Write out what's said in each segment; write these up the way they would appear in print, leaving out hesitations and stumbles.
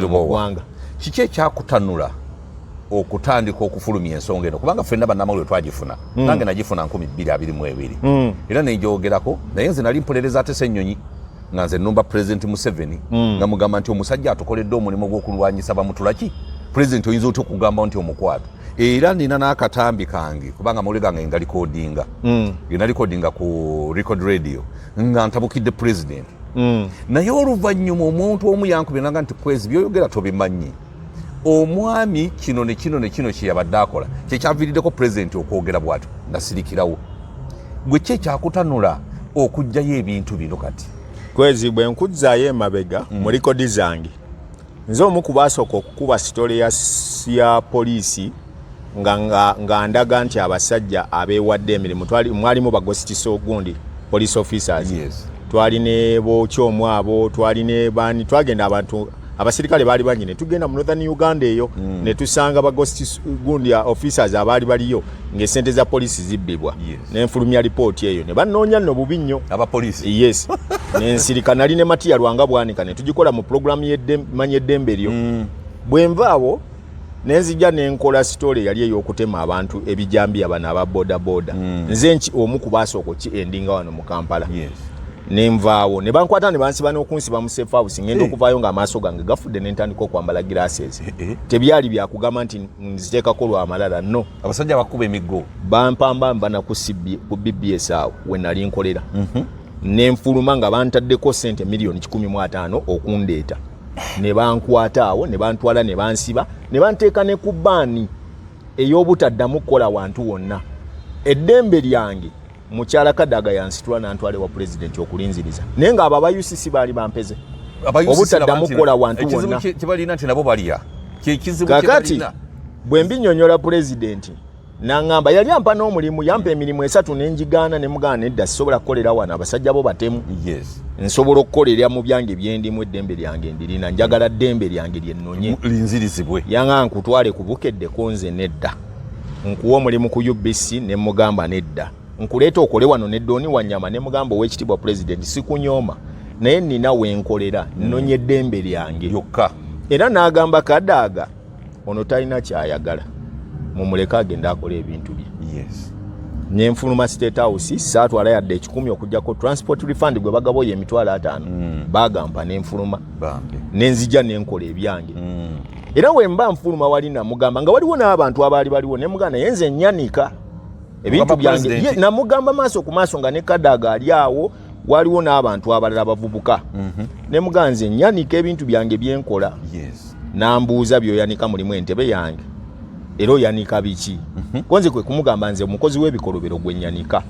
Rwanga kiki ekyakutanula okutandika okufulumya ensonga eno kubanga ffenna bannamawulire twagifuna nange nagifuna 2022 era nenjogerako naye nze nali mpolereza ate Ssennyonyi nga nze nnumba President Museveni nga mugamba nti omusajja atukoledde omulimu gw'okulwanyisa bamutulaki President oyinza otya okugamba nti omukwato era nina n'akatambi kange kubanga amawulire gange nga likodinga nga likodinga ku record radio nga ntabukidde President naye oluvannyuma omuntu omu yankubiranga nti kwezi byoyogera tobimanyi omwami kino ne kino kyeyabadde akola kyekyaviiriddeko pulezidenti okwogera bw'atyo nasirikirawo gwe ki ekyakutanula okugjayo ebintu bino kati kwezi bwe nkuzzaayo emabega mu likodi zange nze omu ku baasooka okukuba sitole ya poliisi nga ndaga nti abasajja abeewadde emirimu mwalimu bagositisa ogundi police officers twali ne bokyomu abo twali ne bani twagenda abantu abasirikale baali banyine tugenda mu Northern Uganda eyo ne tusanga bagositisa gundi officers abaali baliyo ng'esente za poliisi zibbibwa n'enfulumya report eyo ne bannoonya nno bubi nnyo aba poliisi yes n'ensirika nali ne Matiya Lwanga bwanika ne tugikola mu program y'eddembe eddembe lyo bwe nvaawo nenzija nenkola story yali ey'okutema abantu ebijambi abana aba boda nze nki omu ku baasooka ki endinga wano mu Kampala nenvaawo ne bankwata ne bansiba n'okunsiba mu safe house ngenda okuvaayo ng'amaaso gange gafudde ne ntandika okwambala glasses tebyali byakugamba nti nziteekako lw'amalala no abasajja bakuba emiggo bampamba mbana ku BBS awo we nali nkolera nenfuluma nga bantaddeko sente miliyoni 15 okundeeta ne bankwata awo ne bantwala ne bansiba ne banteeka ne ku bbaani ey'obutaddamu kukola wantu wonna eddembe lyange mukyala Kadaga yansitula n'antwale wa president okulinziriza naye nga abo aba UCC baali bampeze obutaddamu kukola wantu wonna kibalina nti nabo balya kizibu kakati bwe mbinyonyola president nangamba yali ampa n'omulimu yampa emirimu 3 n'enjigaana ne mugaana edda sisobola kukolera wano abasajja bo batemu nsobola okukolera mu byange byendimu eddembe lyange ndirina njagala ddembe lyange lyennonye linzirizibwe yanga nkutwale kubukedde konze nedda nkuwa omulimu ku UBC ne mugamba nedda nkuleeta okole wano ne Doni Wanyama ne mugamba ow'ekitiibwa president sikunyooma naye nina wenkolera nnonye eddembe lyange yokka era n'agamba Kadaga ono talina kyayagala mumuleka agenda akola ebintu bye nenfuluma State House saatwala yadde 10 okujjako transport refund gwe bagaboye emitwalo 5 bagampa nenfuluma nenzija nenkola ebyange era we mba nfuluma wali namugamba nga waliwo n'abantu abaali baliwo ne muganda yenze nyanika ebintu byange namugamba maaso ku maaso nga ne Kadaga ali awo waliwo n'abantu abalala bavubuka ne muganze nyanika ebintu byange byenkola nambuuza byoyanika mulimu entebe yange era oyanika biki konze kwe kumugamba nze omukozi w'ebikolobero gwe nyanika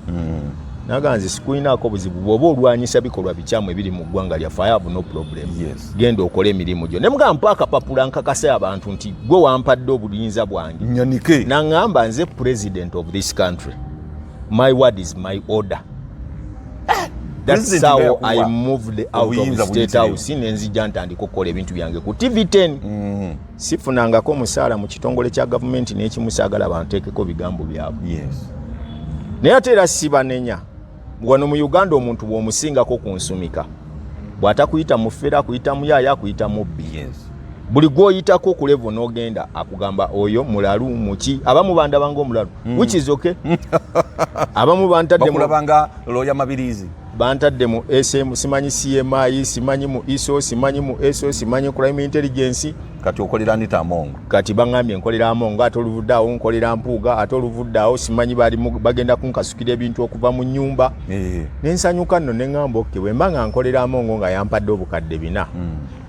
naganze sikuinaako buzibu bw'oba olwanyisa bikolwa bikyamu ebiri mu ggwanga lyaffe I have no problem genda okole emirimu gyo ne mugamba mpa akapapula nkakase abantu nti gwe wampadde obuyinza bwange nyanike naŋŋamba nze president of this country my word is my order that's how I moved out of the State House nenzija ntandika okukola ebintu byange ku TV10 sifunangako musaala mu kitongole kya gavumenti n'ekimusaagala abantu teekeko bigambo byabwe naye ate era sibanenya wano mu Uganda omuntu bw'omusingako ku nsumika bw'atakuyita mu ffera akuyita mu yaaya akuyita mu bbi buli gw'oyitako ku level n'ogenda akugamba oyo mulalu muki abamu bandabanga omulalu which is okay abamu bakulabanga looya mabirizi bantadde mu SM simanyi CMI simanyi mu ISO simanyi mu ESO simanyi crime intelligence kati okolera ndita amongo kati bangambye nkolera amongo ate oluvuddawo nkolera mpuuga ate oluvuddawo simanyi bali bagenda kunkasukira ebintu okuva mu nnyumba nensanyuka nno neŋŋamba oke bwe mba nga nkolera amongo nga yampadde obukadde 4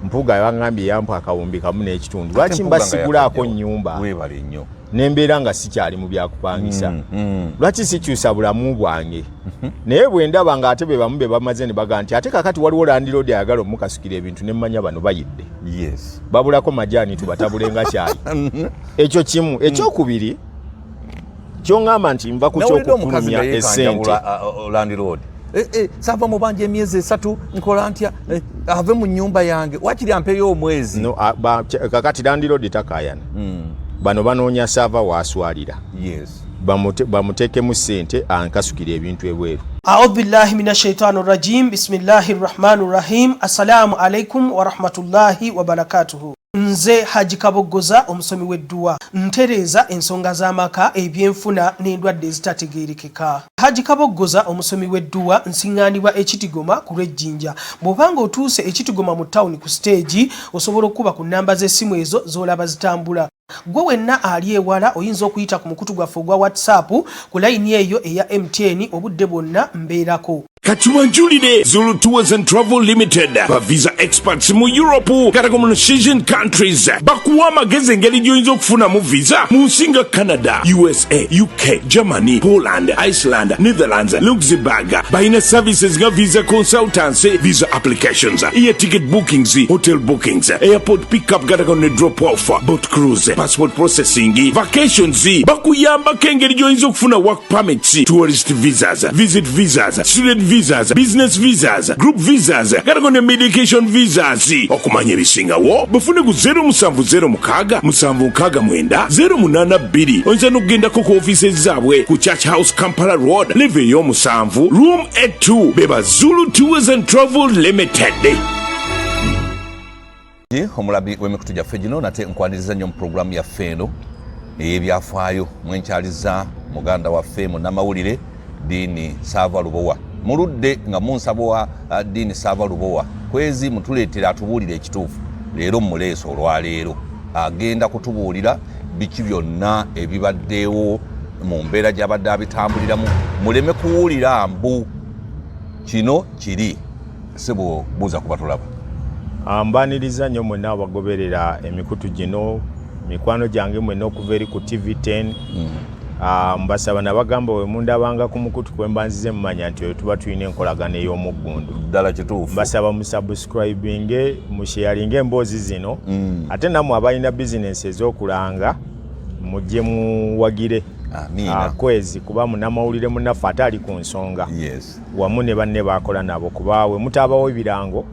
mpuuga yabangambye yampa akawumbi kamu n'ekitundu lwaki mbasigulaako nnyumba webale nnyo nembeera nga sikyali mu byakupangisa lwaki sikyusa bulamu bwange naye bwe ndaba nga ate be bamu be bamaze ne baga nti ate kakati waliwo landlord ayagala omukasukira ebintu ne mmanya bano bayidde babulako majaani tubatabulenga kyali ekyo kimu ekyokubiri kyongamba nti nva ku kyokufulumya essente landlord sava mu banja emyezi 3 nkola ntya ave mu nnyumba yange wakiri ampeyo omwezi no kakati landlord takayana bano banoonya sava waswalira bamuteekemu ssente ankasukira ebintu ebweru. A'udhu billahi minash shaitani rajim. Bismillahir rahmanir rahim. Assalamu alaikum wa rahmatullahi wa barakatuhu. Nze Haji Kaboggoza omusomi w'edduwa ntereeza ensonga z'amaka ebyenfuna n'endwadde ezitategeerekeka. Haji Kaboggoza omusomi w'edduwa nsiŋŋaanibwa Ekitigoma ku lw'Ejjinja. Bw'obanga otuuse Ekitigoma mu ttawuni ku siteegi osobola okuba ku nnamba z'essimu ezo z'olaba zitambula. Gwe wenna ali ewala oyinza okuyita ku mukutu gwaffe ogwa WhatsApp ku layini eyo eya MTN obudde bwonna mbeerako. Katuwanjulire Zulu Tours and Travel Limited ba visa experts mu Europe kata mu Asian countries bakuwa amagezi engeri gy'oyinza okufunamu visa mu nsi nga Canada, USA, UK, Germany, Poland, Iceland, Netherlands, Luxembourg. Bayina services nga visa consultancy, visa applications, air ticket bookings, hotel bookings, airport pickup kata ne drop off, boat cruise, passport processing, vacations. Bakuyambako engeri gy'oyinza okufuna work permits, tourist visas, visit visas, student visas, business visas, group visas, katakonde medication visas. Okumanya ebisingawo bufune ku 0770 oyinza n'okugendako ku ofiisi zaabwe ku Church House Kampala Road leve ey'omusanvu room 82 beba Zulu Tours and Travel Limited. Omulabi w'emikutu gyaffe gino nate nkwaniriza nnyo mu pulogulaamu yaffe eno ey'ebyafaayo mwenkyaliza muganda waffe munnamawulire Diini Saava Lubowa. Muludde nga munsaba Diini Saava Lubowa kwezi mutuleetera atubuulire ekituufu. Leero muleeso olwaleero agenda kutubuulira biki byonna ebibaddewo mu mbeera gy'abadde abitambuliramu muleme kuwulira mbu kino kiri sebo buuza kuba tulaba. Mbaniriza nnyo mwenna abagoberera emikutu gino mikwano gyange mwenna okuva eri ku TV10. Mbasaba nabagamba we mundabanga ku mukutu kwe mbanzize mmanya nti tuba tulina enkolagano ey'omuggundu. Ddala kituufu. Mbasaba musubscribinge musharinge emboozi zino. Ate nammwe abalina bizinesi ez'okulanga mujje muwagire. Amina. Kwezi kuba munnamawulire munnaffe ate ali ku nsonga. Yes. Wamu ne banne bakola nabo kuba we mutaabawo ebirango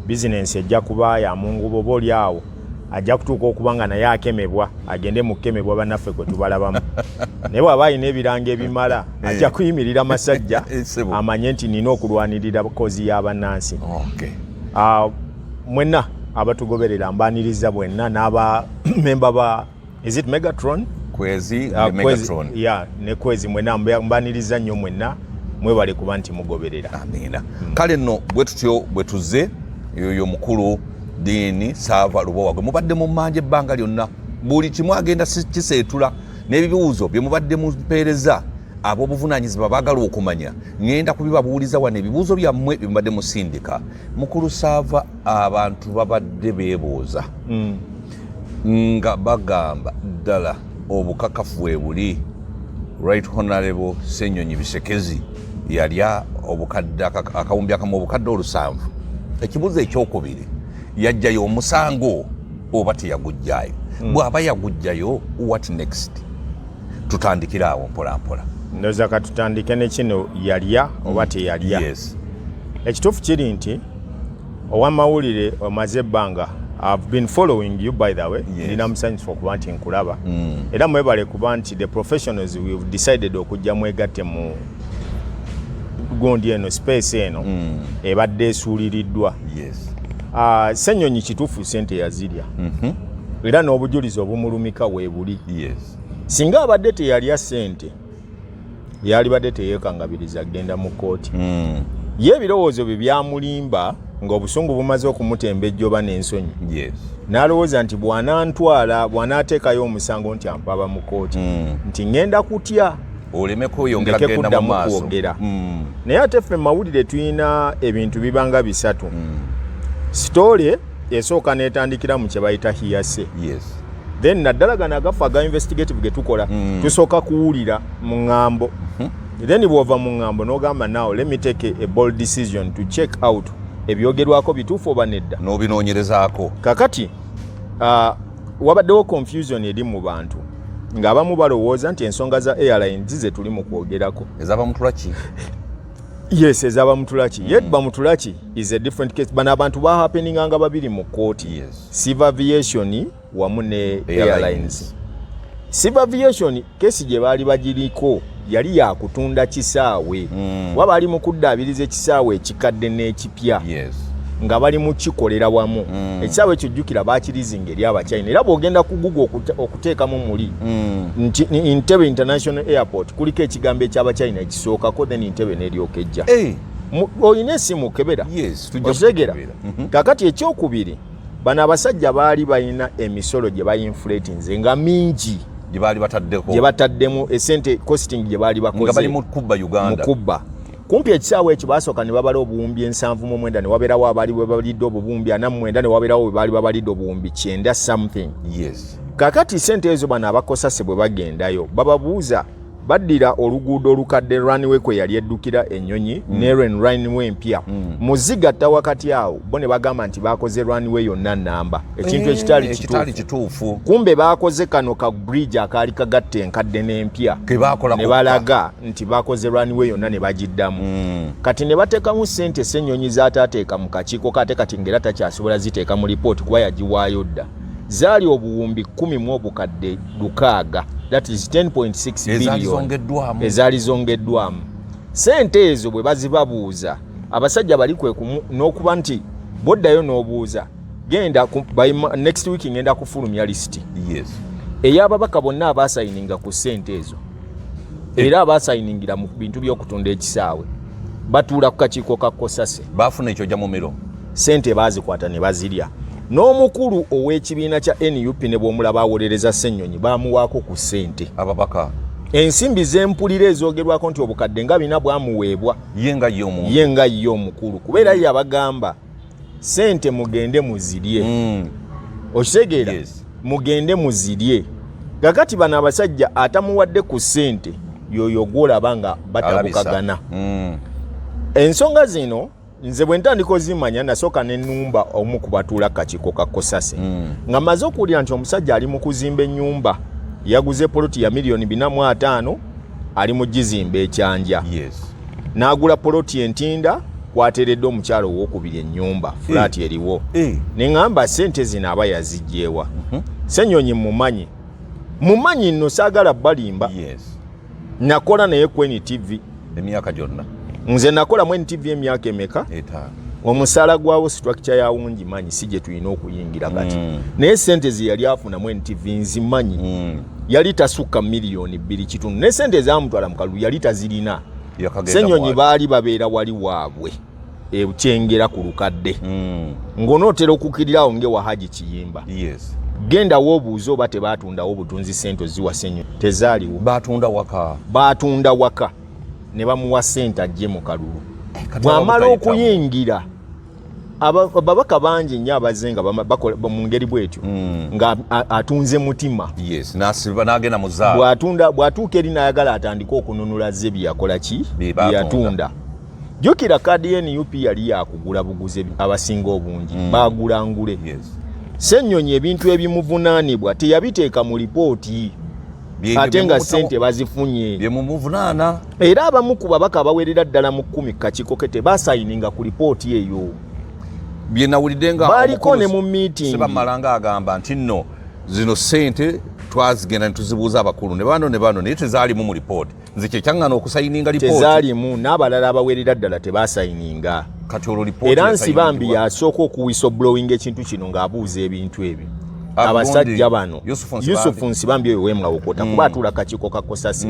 bizinesi ejja kuba ya mungu bobo oli awo ajja kutuuka okuba nga naye akemebwa agende mu kukemebwa bannaffe kwe tubalabamu. Naye bw'aba alina ebiranga ebimala ajja kuyimirira masajja amanye nti nina okulwanirira kozi y'abannansi. Okay. Mwenna abatugoberera mbaniriza bwenna n'aba memba ba is it Megatron? Kwezi ne Megatron. Ne kwezi mwenna mbaniriza nnyo mwenna mwebale kuba nti mugoberera. Amina. Kale nno bwe tutyo bwe tuzze yoyo mukulu Diini Saava Lubowa gwe mubadde mu mmanja ebbanga lyonna buli kimu agenda kiseetula n'ebibuuzo bye mubadde mumpeereza ab'obuvunaanyizibwa baagala okumanya ngenda kubibabuuliza wano ebibuuzo byammwe bye mubadde musindika. Mukulu Saava abantu babadde beebuuza nga bagamba ddala obukakafu bwe buli Right Honorable Ssenyonyi Bisekezi yalya akawumbi akamu obukadde 7. Ekibuuzo ekyokubiri yajjayo omusango oba teyagujjayo. Bw'aba yagujjayo what next? Tutandikira awo mpola mpola. Ndoza katutandike ne kino yalya oba teyalya. Yes. Ekituufu kiri nti owamawulire omaze ebbanga I've been following you by the way. Nina musanyufu okuba nti nkulaba. Era mwebale kuba nti the professionals we've decided okujja mwegatte mu gundi eno space eno ebadde esuuliriddwa. Yes. Ssenyonyi kituufu sente yazirya. Era n'obujulizi obumulumika weebuli. Yes. Singa abadde teyalya sente yalibadde teyeekangabiriza agenda mu kooti. Ye ebirowoozo bye byamulimba ng'obusungu bumaze okumutembejja oba n'ensonyi. Yes. N'alowooza nti bw'anaateekayo omusango nti ampaba mu kooti nti ngenda kutya oleme kweyongera kugenda mu maaso. Naye ate ffe mawulire tulina ebintu bibanga bisatu. Story esooka n'etandikira mu kye bayita hearsay. Yes. Then naddala gano agafu aga investigative ge tukola tusooka kuwulira mu ŋŋambo. Then bw'ova mu ŋŋambo n'ogamba now let me take a bold decision to check out ebyogerwako bituufu oba nedda. N'obinoonyerezaako. Kakati wabaddewo confusion eri mu bantu ng'abamu balowooza nti ensonga za airlines ze tuli mu kwogerako. Ezaba mutulaki? Yes, ezaba mutulaki. Yet bamutulaki is a different case. Bano abantu bahappeninganga babiri mu kooti. Yes. Civil Aviation wamu ne airlines. Civil Aviation kesi gye baali bagiriko yali ya kutunda kisaawe. Waba ali mu kuddaabiriza ekisaawe ekikadde n'ekipya. Yes. nga bali mu kikolera wamu ekisaawe ekyo jjukira baakirizinga eri abachina era bw'ogenda ku Google okuteekamu muli nti Entebbe International Airport kuliko ekigambo eky'abachina ekisookako then Entebbe n'eryoka ejja olina esimu kebera okitegera kakati ekyokubiri bano abasajja baali balina emisolo gye bayinflatinze nga mingi gye bataddemu esente costing gye baali bakoze mu kubba kumpi ekisaawe ekyo basooka ne babala obuwumbi 7.9 ne wabeerawo abaali balidde obuwumbi 49 ne wabeerawo baali babalidde obuwumbi 9 something kakati sente ezo bano abakosase bwe bagendayo bababuuza baddira oluguudo olukadde runway kwe yali eddukira ennyonyi ne runway empya muzigatta wakati awo bo ne bagamba nti bakoze runway yonna namba ekintu ekitali kituufu kumbe bakoze kano ka bridge akaali kagatte enkadde n'empya ne balaga nti bakoze runway yonna ne bagiddamu kati ne bateekamu ssente ssennyonyi zaataateeka mu kakiiko kate kati ngera takyasobola ziteeka mu lipooti kuba yagiwaayo dda zaali obuwumbi 10 mu obukadde 6 that is 10.6 billion ezaali zongeddwamu sente ezo bwe bazibabuuza abasajja bali n'okuba nti boddayo n'obuuza genda next week ngenda kufulumya list ey'ababaka bonna abaasayininga ku sente ezo era abaasayiningira mu bintu by'okutunda ekisaawe batuula ku kakiiko ka Kosase baafuna ekyo jja mu miro sente baazikwata ne bazirya n'omukulu ow'ekibiina kya NUP ne bw'omulaba awolereza Ssennyonyi baamuwaako ku ssente ababaka ensimbi z'empulira ezoogerwako nti obukadde nga bina bwamuweebwa ye nga ye omukulu kubeera ye abagamba ssente mugende muzirye okitegeera mugende muzirye kakati bano abasajja atamuwadde ku ssente yoyo gwolaba nga batabukagana ensonga zino nze bwe ntandika ozimanya nasooka n'ennumba omu ku batuula kakiiko ka Kosase nga maze okuwulira nti omusajja ali mu kuzimba ennyumba yaguze poloti ya $450,000 ali mu gizimba ekyanja n'agula poloti entinda kwateredde omukyalo owokubiri ennyumba fulaati eriwo ne ŋŋamba ssente zino aba yazigyewa Ssennyonyi mumanyi nno saagala balimba nakola naye ku NTV emyaka gyonna nze nakola mu NTV emyaka emeka omusaala gwawo structure ya wungi manyi si gye tulina okuyingira kati naye sente ze yali afuna mu NTV nzimanyi yali tasukka $2.2 ne sente zamutwala mu kalulu yali tazirina Ssennyonyi baali babeera wali waabwe ekyengera ku lukadde ng'onootera okukkirirawo ngewa Haji Kiyimba genda woobuuza oba tebatundawo butunzi sente ziwa Ssennyonyi tezaaliwo baatunda waka ne bamuwa ssente ajje mu kalulu bw'amala okuyingira ababaka bangi nnyo abaze nga bakola mu ngeri bwetyo nga atunze mutima n'agenda mu zaala bw'atuuka eri n'ayagala atandike okununula ze byeyakola ki byeyatunda jjukira kaadi ye NUP yali yakugula buguze abasinga obungi baagula ngule Ssennyonyi ebintu ebimuvunaanibwa teyabiteeka mu lipooti ate nga ssente bazifunye byemumuvunaana era abamu ku babaka abawerera ddala mu 10 kakiiko ke tebaasayininga ku lipooti eyo byenawulidde nga baaliko ne mu meeting sebamalanga agamba nti nno zino ssente twazigenda netuzibuuza abakulu ne bano naye tezaalimu mu lipooti nze kyekyangana okusayininga lipooti tezaalimu n'abalala abawerera ddala tebaasayininga kati olwo lipooti era Nsibambi yasooka okuwhistleblower ekintu kino ng'abuuza ebintu ebyo abasajja bano Yusufu Nsibambi oyo wemulawokota kuba atuula kakiiko ka Kosase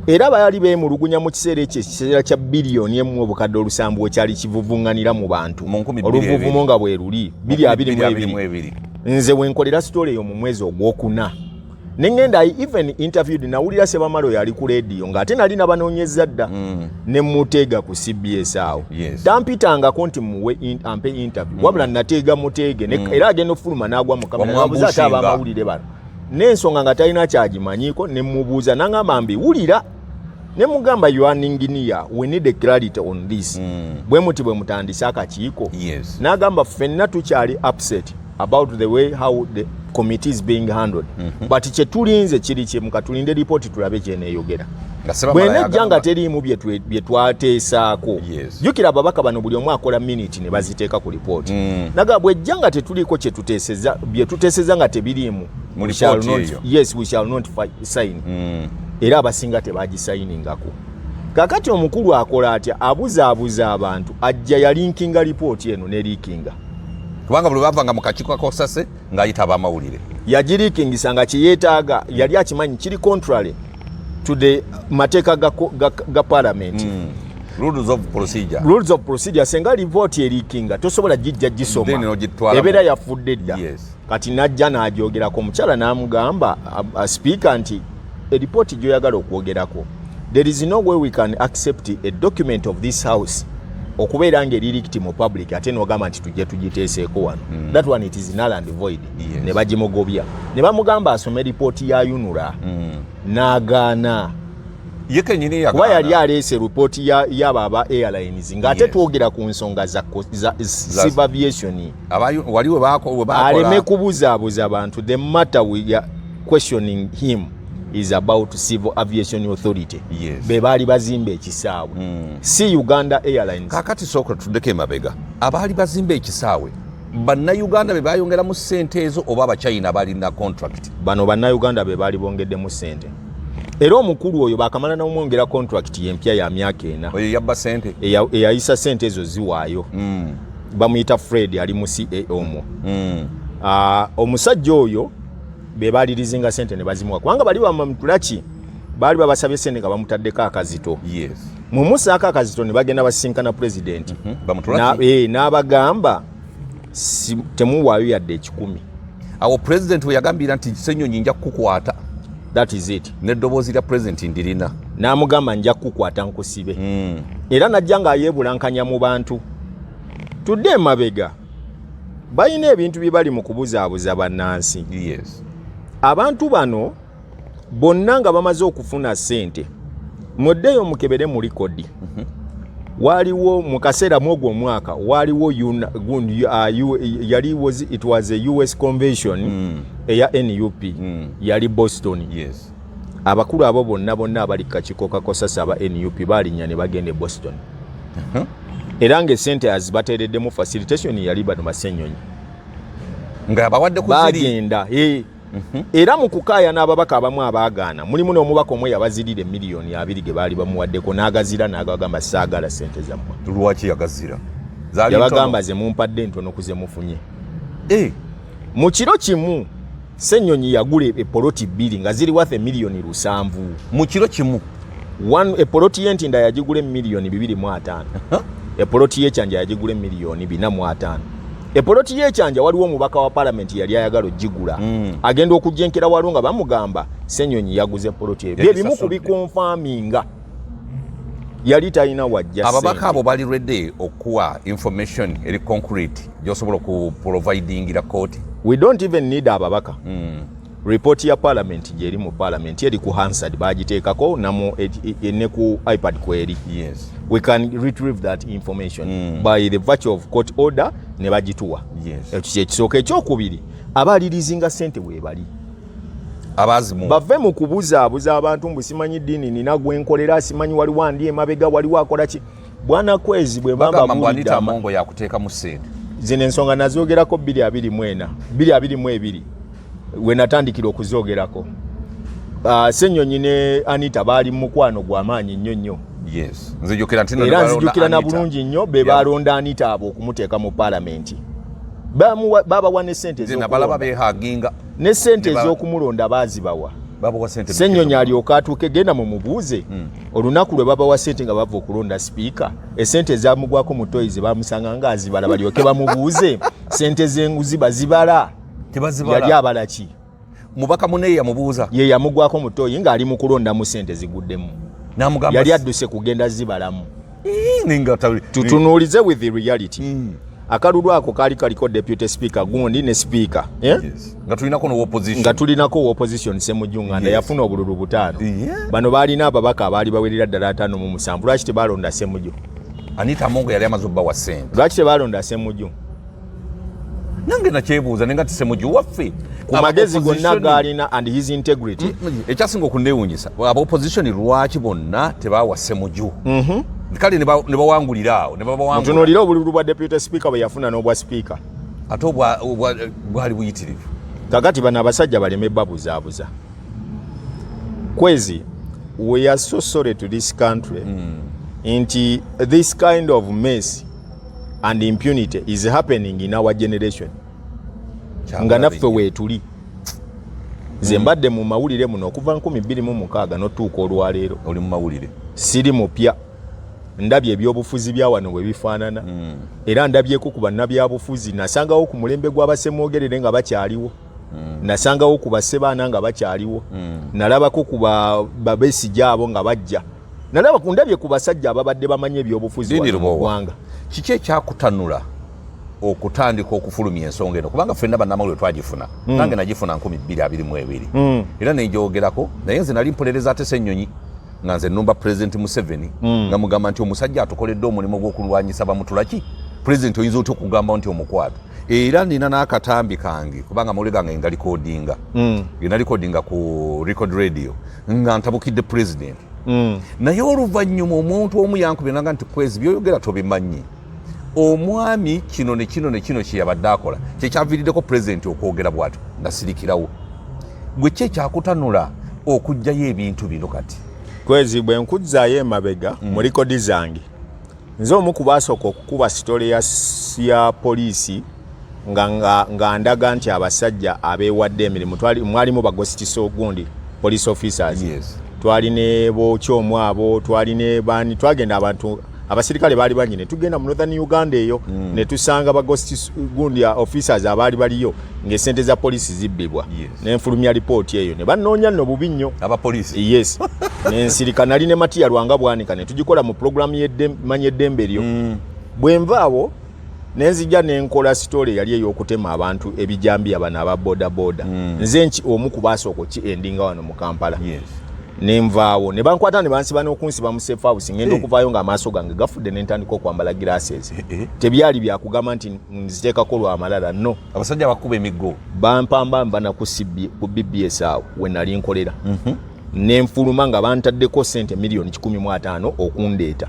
era baali beemulugunya mu kiseera ekyo ekiseera kya $1 obukadde olusambu ekyali kivuvuŋŋanira mu bantu oluvuvumo nga bwe luli 2022 nze wenkolera sitole eyo mu mwezi ogwokuna nengenda even interviewed nawulira Sebamalo yali ku radio ng'ate nali nabanoonyeza dda ne muteega ku CBS awo tampitangako nti muwe ampe interview wabula nateega muteege era agenda ofuluma n'agwa mu kamera nabuuza ate abamawulire bano n'ensonga nga talina kyagimanyiiko ne mubuuza n'angamba mbiwulira ne mugamba you are an engineer we need a clarity on this bwe muti bwe mutandise akakiiko n'agamba ffenna tukyali upset about the way how the committee is being handled but kye tulinze kiri kimu katulinde report tulabe kyeneeyogera bwenejja nga teriimu bye twateesaako jjukira ababaka bano buli omu akola minute ne baziteeka ku report naga bwejja nga tetuliko bye tuteeseza nga tebiriimu we shall not sign era abasinga tebagisayiningako kakati omukulu akola atya abuzaabuza abantu ajja yalinkinga lipooti eno ne liikinga kubanga buli bavanga mu kakiiko akosase ng'ayita abamawulire yagiriikingisa nga kyeyeetaaga yali akimanyi kiri contrary to the mateeka ga parliament rules of procedure senga lipooti eriikinga tosobola gijja gisoma ebeera yafudde dda kati najja n'agyogerako omukyala n'amugamba speaker nti eripooti gyoyagala okwogerako there is no way we can accept a document of this house okubeera ng'erilikiti mu public ate n'ogamba nti tujje tugiteeseeko wano that one it is null and void ne bagimugobya ne bamugamba asome ripooti ya UNRA n'agaana kuba yali aleese ripooti y'abo aba airlines ng'ate twogera ku nsonga za civil aviation aleme kubuzaabuza abantu the matter we are questioning him is about civil aviation authority be baali bazimba ekisaawe si Uganda Airlines kakati sooka tuddeko emabega abaali bazimba ekisaawe bannayuganda be bayongeramu ssente ezo oba abachina balina contract bano bannayuganda be baali bongeddemu ssente era omukulu oyo bakamala n'omwongera contract yempya ya myaka ena oyo yabba ssente eyayisa ssente ezo ziwaayo bamuyita Fred ali mu CAO mo omusajja oyo be balirizinga ssente ne bazimuwa kubanga bali bamutulaki baali babasabye ssente nga bamutaddeko akazito mu musaako akazito ne bagenda basisinkana president n'abagamba temuwaayo yadde 10 awo president we yagambira nti Ssenyonyi nja kukukwata that is it n'eddoboozi lya president ndirina n'amugamba nja kukukwata nkusibe era najja ng'ayeebulankanya mu bantu tudde emabega balina ebintu bye bali mu kubuzaabuza bannansi abantu bano bonna nga bamaze okufuna ssente muddeyo mukebere mu likodi waliwo mu kaseera mwogwo omwaka waliwo it was a US convention eya NUP yali Boston abakulu abo bonna abali kakiiko kakosasa aba NUP baalinya ne bagenda e Boston era ng'essente azibateereddemu facilitation yali bano Ssenyonyi nga bawadde ku bagenda era mu kukaaya n'ababaka abamu abaagaana mulimu n'omubaka omwe yabazirira miliyoni 2 ge baali bamuwaddeko n'agazira n'agagamba saagala ssente zammwe lwaki yagazira yabagamba ze mumpadde ntono kuze mufunye mu kiro kimu Ssenyonyi yagula epoloti 2 nga ziri worth miliyoni 7 mu kiro kimu epoloti y'entinda yagigula miliyoni 2.5 epoloti y'ekyanja yagigula miliyoni 4.5 epoloti y'ekyanja waliwo omubaka wa parliament yali ayagala ogigula agenda okujjenkera waliwo nga bamugamba Ssenyonyi yaguze epoloti ebyo ebimu kubikonfaminga yali talina wajja ababaka abo bali ready okuwa information eri concrete gyosobola okuprovidingira court we don't even need ababaka report ya parliament jeri mu parliament eri ku Hansard bagiteekako namo ene ku iPad kweri we can retrieve that information by the virtue of court order ne bagituwa ekisooka ekyokubiri abalirizinga ssente webali abazimu bave mu kubuzaabuza abantu mbusimanyi ddiini nina gwenkolera simanyi waliwo andi emabega waliwo akola ki bwana Kwezi bwe bamba Mongo yakuteeka mu ssente zino ensonga nazoogerako 2022 we natandikira okuzoogerako Ssenyonyi ne Anita baali mu mukwano gw'amaanyi nnyo nzijukira na bulungi nnyo be balonda Anita abo okumuteeka mu parliament babawa ne ssente ne ssente ez'okumulonda baazibawa Ssenyonyi alyoka atuuke genda mu mubuuze olunaku lwe babawa ssente nga bava okulonda sipiika essente ezamugwako mu toyi ze bamusanga nga azibala balyoke bamubuuze ssente z'enguzi bazibala yali abala ki mubaka muneya mubuuza ye yamugwako mu toyi ng'ali mu kulonda mu ssente ziguddemu yali adduse kugenda zibalamu tutunuulize with the reality akalulu ako kaliko deputy speaker gundi ne speaker nga tulinako opposition Ssemujju yafuna obululu 5 bano balina ababaka abaali bawerera ddala 57 lwaki tebalonda Ssemujju Anita Mongo yali amaze obba wa ssente lwaki tebalonda Ssemujju nange nakyebuuza nenga Ssemujju waffe ku magezi gonna gaalina and his integrity ekyasinga okunneewuunyisa aba opposition lwaki bonna tebawa Ssemujju kale ne bawangulira awo ne babawangula mutunuulira obululu bwa deputy speaker bwe yafuna n'obwa speaker ate bwali buyitirivu kakati bano abasajja baleme babuzaabuza Kwezi we are so sorry to this country nti this kind of mess and impunity is happening in our generation nga naffe weetuli nze mbadde mu mawulire muno okuva 2026 n'otuuka olwaleero oli mu mawulire siri mupya ndabye ebyobufuzi bya wano bwe bifaanana era ndabyeko ku bannabyabufuzi nasangawo ku mulembe gw'abasemwogerere nga bakyaliwo nasangawo ku bassebaana nga bakyaliwo nalabako ku babesijja abo nga bajja ndabye ku basajja ababadde bamanye ebyobufuzi mu ggwanga kiki ekyakutanula okutandika okufulumya ensonga eno kubanga ffenna bannamawulire twagifuna nange nagifuna 2022 era nenjogerako naye nze nali mpolereza ate Ssennyonyi nga nze nnumba President Museveni nga mugamba nti omusajja atukoledde omulimu gw'okulwanyisa bamutulaki President oyinza otya okugamba nti omukwata era nina n'akatambi kange kubanga mawulire gange nga likodinga ngena likodinga ku record radio nga ntabukidde President naye oluvannyuma omuntu omu yankubye nanga nti kwezi byoyogera tobimanyi omwami kino ne kino kyeyabadde akola kyekyaviiriddeko President okwogera bw'atyo nasirikirawo gwe ki ekyakutanula okugjayo ebintu bino kati kwezi bwe nkuzzaayo emabega mu likodi zange nze omu ku baasooka okukuba sitole ya poliisi nga ndaga nti abasajja abeewadde emirimu mwalimu bagositiso gundi police officers twali ne bokyomu abo twali ne bani twagenda abantu abasirikale baali banyine tugenda mu Northern Uganda eyo ne tusanga bagositiso gundi officers abaali baliyo ng'esente za poliisi zibbibwa n'enfulumya lipooti eyo ne bannoonya nno bubi nnyo abapoliisi yes n'ensirika nali ne Matiya Lwanga bwanika ne tugikola mu programu y'emmanya eddembe eryo bwe nvaawo nenzija nenkola sitole yali ey'okutema abantu ebijambiya bano aba boda nze omu ku baasooka ki endinga wano mu Kampala nenvaawo ne bankwata ne bansiba n'okunsiba mu safe house ngenda okuvaayo ng'amaaso gange gafudde ne ntandika okwambala glasses tebyali byakugamba nti nziteekako lwamalala no abasajja bakuba emiggo bampamba mbana ku BBS awo we nali nkolera nenfuluma nga bantaddeko sente miliyoni 15 okundeeta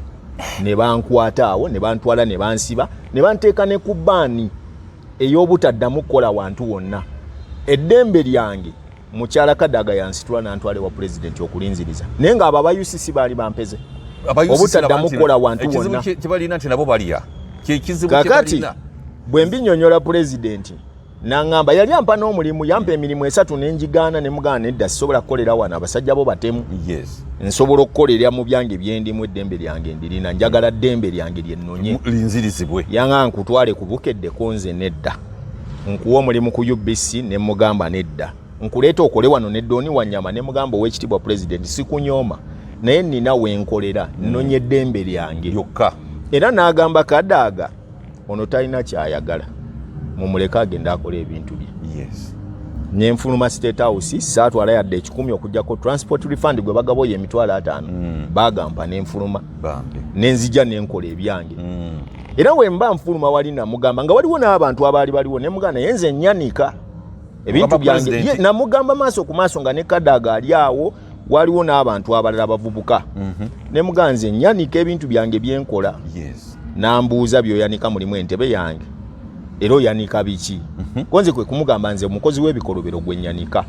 ne bankwata awo ne bantwala ne bansiba ne banteeka ne ku bbaani ey'obutaddamu kukola wantu wonna eddembe lyange mukyala Kadaga yansitula n'antwale wa President okulinziriza naye nga abo aba UCC baali bampeze obutaddamu kukola wantu wonna kibalina nti nabo balya kizibu kakati bwe mbinyonyola President nangamba yali ampa n'omulimu yampa emirimu 3 n'enjigaana ne mugaana edda sisobola kukolera wano abasajja bo batemu nsobola okukolera mu byange byendimu eddembe lyange ndirina njagala ddembe lyange lyennonye linzirizibwe yanga nkutwale ku Bukedde nze nedda nkuwa omulimu ku UBC ne mugamba nedda nkuleeta okole wano ne Doni Wanyama ne mugamba ow'ekitiibwa President sikunyooma naye nina wenkolera nnonye eddembe lyange yokka era n'agamba Kadaga ono talina kyayagala mumuleka agenda akola ebintu bye nyenfuluma State House saatwala yadde 10 okujjako transport refund gwe bagaboye emitwalo 5 bagampa nenfuluma nenzija nenkola ebyange era we mba nfuluma wali namugamba nga waliwo n'abantu abaali baliwo ne mugana yenze nyanika ebintu byange namugamba maaso ku maaso nga ne Kadaga ali awo waliwo n'abantu abalala bavubuka ne muganze nyanika ebintu byange byenkola nambuuza byoyanika mulimu entebe yange era oyanika biki konze kwe kumugamba nze omukozi w'ebikolobero gwe nyanika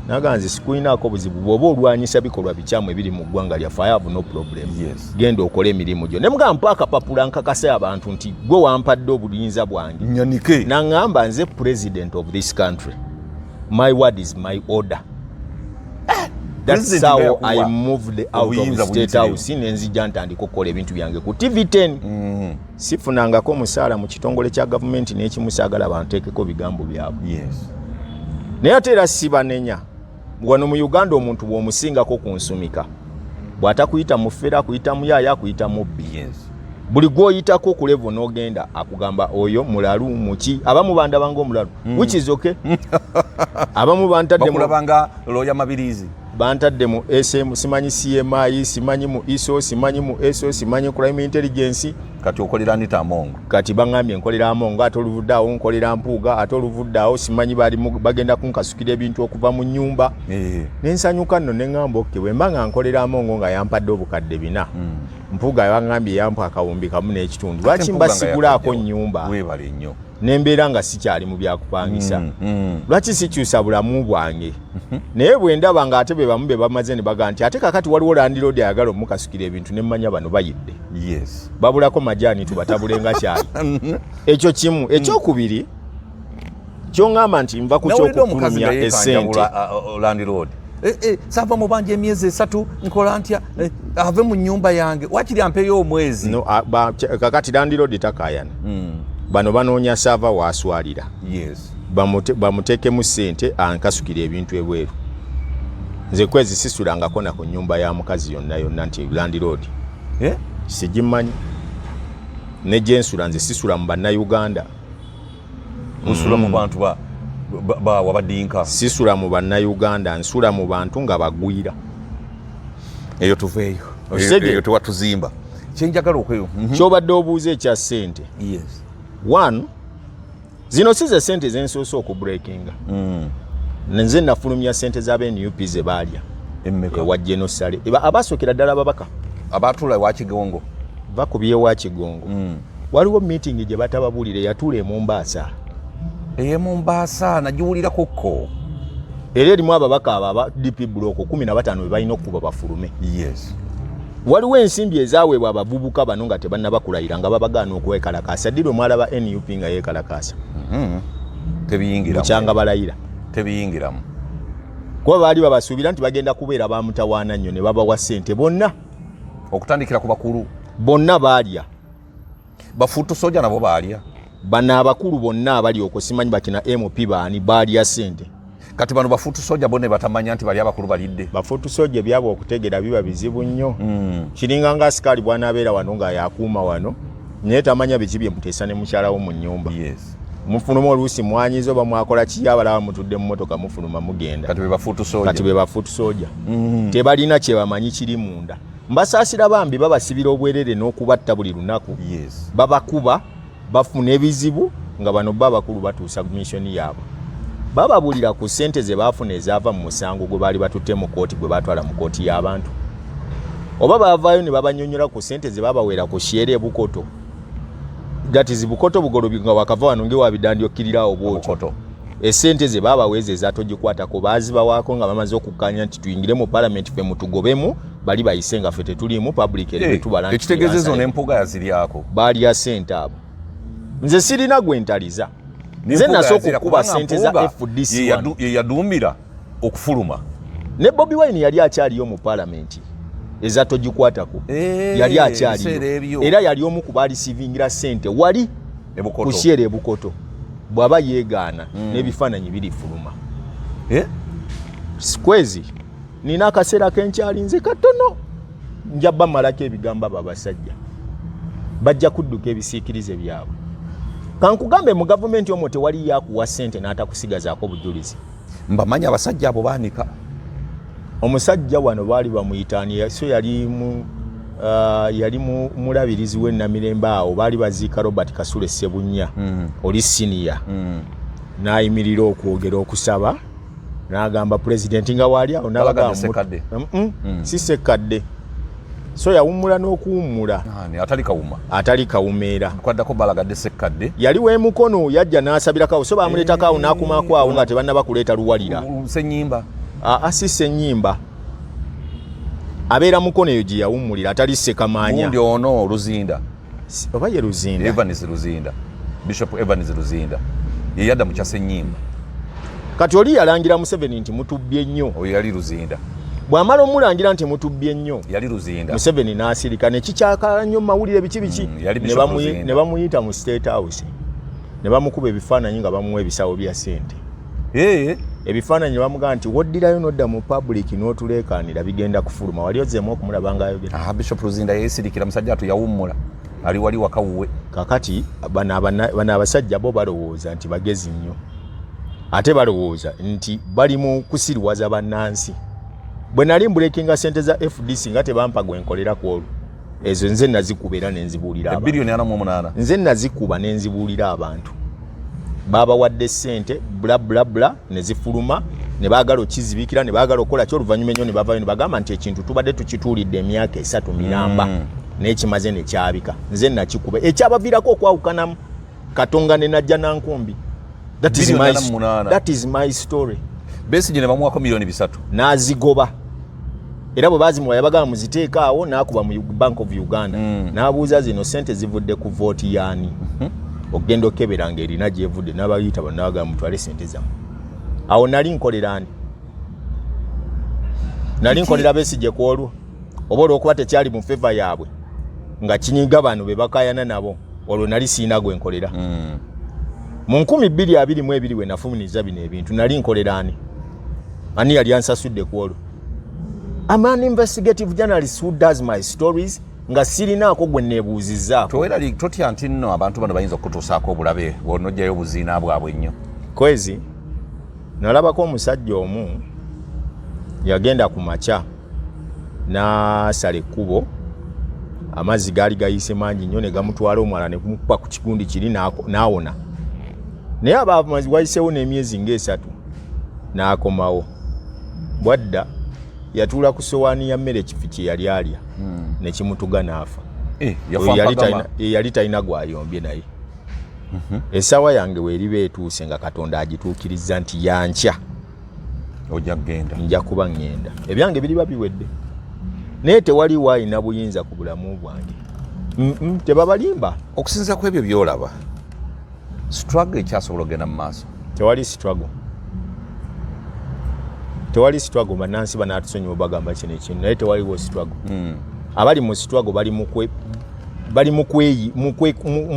naganze sikuinaako buzibu bw'oba olwanyisa bikolwa bikyamu ebiri mu ggwanga lyaffe I have no problem genda okola emirimu gyo ne mugamba mpa akapapula nkakase abantu nti gwe wampadde obuyinza bwange nyanike naŋŋamba nze President of this country my word is my order that's how I moved out of the State House nenzija ntandika okukola ebintu byange ku TV10 sifunangako omusaala mu kitongole kya gavumenti n'ekimusaagala banteekeko bigambo byabwe naye ate era sibanenya wano mu Uganda omuntu bw'omusingako ku nsumika bw'atakuyita mu ffera akuyita mu yaaya akuyita mu bbi buli gw'oyitako ku level n'ogenda akugamba oyo mulalu muki abamu bandabanga omulalu which is okay abamu bakulabanga looya mabirizi bantadde mu SM simanyi CMI simanyi mu ISO simanyi mu ESO simanyi crime intelligence kati okolera ndita Amongo kati bangambye nkolera Amongo ate oluvuddawo nkolera Mpuuga ate oluvuddawo simanyi bali bagenda kunkasukira ebintu okuva mu nyumba nensanyuka nno neŋŋamba oke bwe mba nga nkolera Amongo nga yampadde obukadde 4 Mpuuga bangambye yampa akawumbi kamu n'ekitundu lwaki mbasigulaako nnyumba webale nnyo nembeera nga sikyali mu byakupangisa lwaki sikyusa bulamu bwange naye bwe ndaba nga ate be bamu be bamaze ne baga nti ate kakati waliwo landiroodi ayagala omukasukira ebintu ne mmanya bano bayidde babulako majaani tubatabulenga kyali ekyo kimu ekyokubiri kyongamba nti nva ku kyokufulumya essente landiroodi sava mu banja emyezi 3 nkola ntya ave mu nnyumba yange wakiri ampeyo omwezi kakati landiroodi takayana bano banoonya saava waaswalira bamuteekemu ssente ankasukira ebintu ebweru nze kwezi sisulangako na ku nnyumba ya mukazi yonna nti landiroodi sigimanyi ne gyensula nze sisula mu bannayuganda nsula mu bantu wabadinka sisula mu bannayuganda nsula mu bantu nga bagwira eyo tuveeyo eyo tewatuzimba kyenjagala okweyo kyobadde obuuza ekya ssente one zino si ze ssente zensoose okubreakinga nze nafulumya ssente z'abenup ze baalya ewa genosale abasookera ddala ababaka abatula ewakigongo bakubye ewakigongo waliwo meeting gye batababuulire yatuula emumbaasa Mombasa nagiwulirako era erimu ababaka aba DP block 15 be balina okuba bafulume waliwo ensimbi ezaweebwa abavubuka bano nga tebannabakulayira nga babagaana okwekalakaasa ddiro mwalaba NUP nga yeekalakaasa mukyanga balayira tebiyingiramu kuba baali babasuubira nti bagenda kubeera bamutawaana nnyo ne babawa ssente bonna okutandikira ku bakulu bonna baalya bafuutu soja nabo baalya bano abakulu bonna abali okusimanyi bakina MP baani baalya ssente kati bano bafuutu soja bonna batamanya nti bali abakulu balidde bafuutu soja byabo okutegeera biba bizibu nnyo kiringa nga asikaali bw'anaabeera wano nga yakuuma wano naye tamanya biki bye muteesa ne mukyalawo mu nnyumba mufuluma oluusi mwanyiza oba mwakola ki abalaba mutudde mu motoka mufuluma mugenda kati be bafuutu soja tebalina kye bamanyi kiri munda mbasaasira bambi babasibira obwerere n'okubatta buli lunaku babakuba bafuna ebizibu nga bano babakulu batuusa missoni yaabwe bababuulira ku ssente ze baafuna ezaava mu musango gwe baali batutte mu kooti gwe batwala mu kooti y'abantu oba baavaayo ne babanyonyola ku ssente ze babaweera ku shyera ebukoto dati bukoto bugolobi nga wakava wano ngewabidandyokkirirawo bwotyo essente ze babaweeza ezatogikwatako baazibawaako nga bamaze okukkanya nti tuyingire mu palamenti ffe mutugobemu bali bayise nga ffe tetuliimu public eritubala ekitegeezezo n'empuga yaziryako baalya ssente abo nze sirina gwentaliza nze nasooka okukuba ssente za FDC yaduumira okufuluma ne Bobi Wine yali akyaliyo mu palamenti ezatogikwatako yali akyaliyo era yali omu ku baalisivingira ssente wali ku shyera ebukoto bw'aba yeegaana n'ebifaananyi birifuluma sikwezi nina akaseera k'enkyalinze katono njabba malako ebigambo abo abasajja bajja kudduka ebisiikirize byabwe kankugambe mu gavumenti omwo tewali yakuwa ssente n'atakusigazaako bujulizi mbamanyi abasajja abo baanika omusajja wano baali bamuyitaani so yali mulabirizi w'ennamirembe awo baali baziika Robert Kasule Ssebunya oli siniya n'ayimirira okwogera okusaba n'agamba pulezidenti nga waali awo si Ssekkadde so yawummula n'okuwummula atali kawumeera kwaddako balagadde Ssekkadde yali w'emukono yajja n'asabirako so baamuleetako awo n'akumako awo nga tebannaba kuleeta luwalira Ssennyimba si Ssennyimba abeera mukono eyo gye yawummulira atali Ssekamaanya gundi ono Luzinda oba ye Luzinda Bishop Evans Luzinda ye yadda mu kya Ssennyimba kati oli yalangira Museveni nti mutubbye nnyo oyo yali Luzinda bw'amala omulangira nti mutubbye nnyo yali Luzinda Museveni n'asirika ne kikyakala nnyo mu mawulire biki ne bamuyita mu State House ne bamukuba ebifaananyi nga bamuwa ebisawo bya ssente ebifaananyi bamugamba nti woddirayo n'odda mu public n'otuleekaanira bigenda kufuluma wali ozzeemu okumulaba ng'ayogera Bishop Luzinda yeesirikira musajja atu yawummula ali wali wakawuwe kakati bano abasajja bo balowooza nti bagezi nnyo ate balowooza nti bali mu kusiriwaza bannansi bwe nali mbulekinga ssente za FDC nga tebampa gwenkoleraku olwo ezo nze nazikuba era nenzibuulira abantu bilioni 48 nze nazikuba nenzibuulira abantu babawadde ssente bla ne zifuluma ne baagala okizibikira ne baagala okukola ky'oluvannyuma ennyo ne bavayo ne bagamba nti ekintu tubadde tukituulidde emyaka 3 miramba n'ekimaze ne kyabika nze nakikuba ekyabaviirako okwawukanamu Katonga ne najja Nankumbi. That is my story. Besigye ne bamuwako milioni 3 n'azigoba era bwe bazimuwa yabagala muziteeka awo n'akuba mu Bank of Uganda n'abuuza zino sente zivudde ku vote yaani ogenda okeberanga erina gyevudde n'abayita bannabagala mutwale sente zammwe awo nali nkolerani nali nkolera Besigye ku olwo oba olw'okuba tekyali mu feva yaabwe nga kinyiga bano be bakayana nabo olwo nali siina gwe nkolera mu 2022 we nafumuniza bino ebintu nali nkolerani ani yali ansasudde ku olwo. I'm an investigative journalist who does my stories nga sirinaako gwe neebuuzizzaako. Towerali totya nti nno abantu bano bayinza okutuusaako obulabe w'onojjayo obuziina bwabwe ennyo. Kwezi nalabako omusajja omu yagenda ku makya n'asala ekkubo amazzi gaali gayise mangi nnyo ne gamutwala omwala ne kumukuba ku kigundi kiri n'awona. Naye abamazi wayiseewo n'emyezi ng'esatu n'akomawo. Bwadda yatuula ku sowaani ya mmere ekifi kye yali alya ne kimutuga n'afa. Yali talina gwayombye naye. Essaawa yange weeriba etuuse nga Katonda agituukiriza nti yankya ojja kugenda nja kuba ngenda ebyange biriba biwedde naye tewali waayina buyinza ku bulamu bwange tebabalimba. Okusinziira ku ebyo byolaba struggle ekyasobola okugenda mu maaso. Tewali struggle bannansi banaatusonyiwa bagamba kino ekintu naye tewaliwo struggle. Abali mu struggle bali mu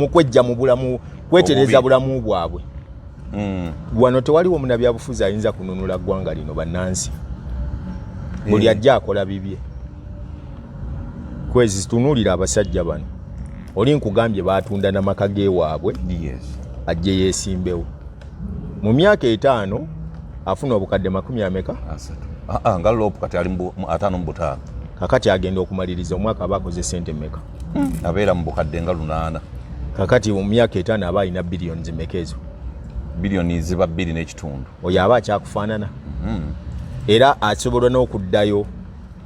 kwejja mu bulamu kwetereza bulamu bwabwe. Wano tewaliwo munnabyabufuzi ayinza kununula ggwanga lino bannansi. Buli ajja akola bibye. Kwezi tunuulira abasajja bano oli nkugambye baatunda n'amaka geewaabwe ajje yeesimbewo mu myaka 5 afuna obukadde 40 nga lopu kati ali mu 5 kakati agenda okumaliriza omwaka aba akoze sente mmeka abeera mu bukadde nga 8 kakati mu myaka 5 aba alina billions zimeka ezo billions ziba 2 n'ekitundu oyo aba akyakufaanana era asobola n'okuddayo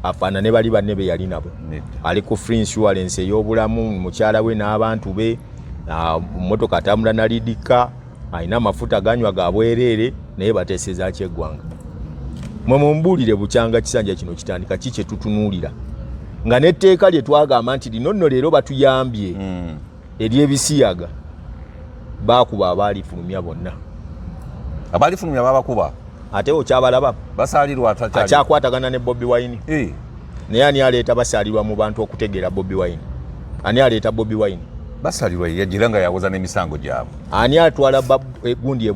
afaanane bali banne be yali nabo ali ku free insurance ey'obulamu mukyala we n'abantu be mmotoka atambula na lidika alina amafuta ganywa ga bwereere naye bateeseza ki eggwanga. Mwe mumbuulire bukyanga kisanja kino kitandika ki kye tutunuulira nga n'etteeka lye twagamba nti lino nno leero batuyambye ery'ebisiyaga baakuba abaalifulumya bonna. Abaalifulumya babakuba ate okyabalaba basaalirwa akyakwatagana ne Bobi Wine. Naye ani aleeta basaalirwa mu bantu okutegeera Bobi Wine? Ani aleeta Bobi Wine? Basaalirwa yagira nga yawoza n'emisango gyabwe. Ani atwala egundi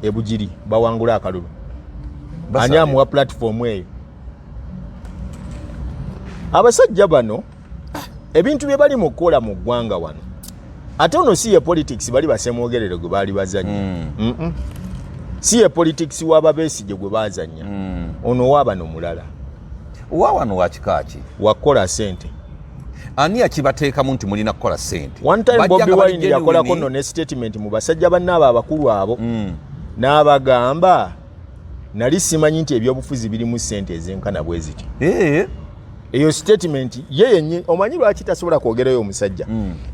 ebugiri bawangula akalulu? Ani amuwa platform eyo? Abasajja bano ebintu bye bali mu kukola mu ggwanga wano ate ono si ye politics bali basemwogerere gwe baali bazanya. Si ye politics waba Besigye gwe bazanya. Ono wabano mulala wawano wakikaaki wakola sente. Ani yakibateekamu nti mulina kukola sente? One time Bobi Wine yakolako nno ne statement mu basajja bannaabo abakulu abo n'abagamba nali simanyi nti ebyobufuzi birimu sente ezenkana bwe ziti. Eyo statement yenye omanyi lwaki tasobola kwogerayo omusajja.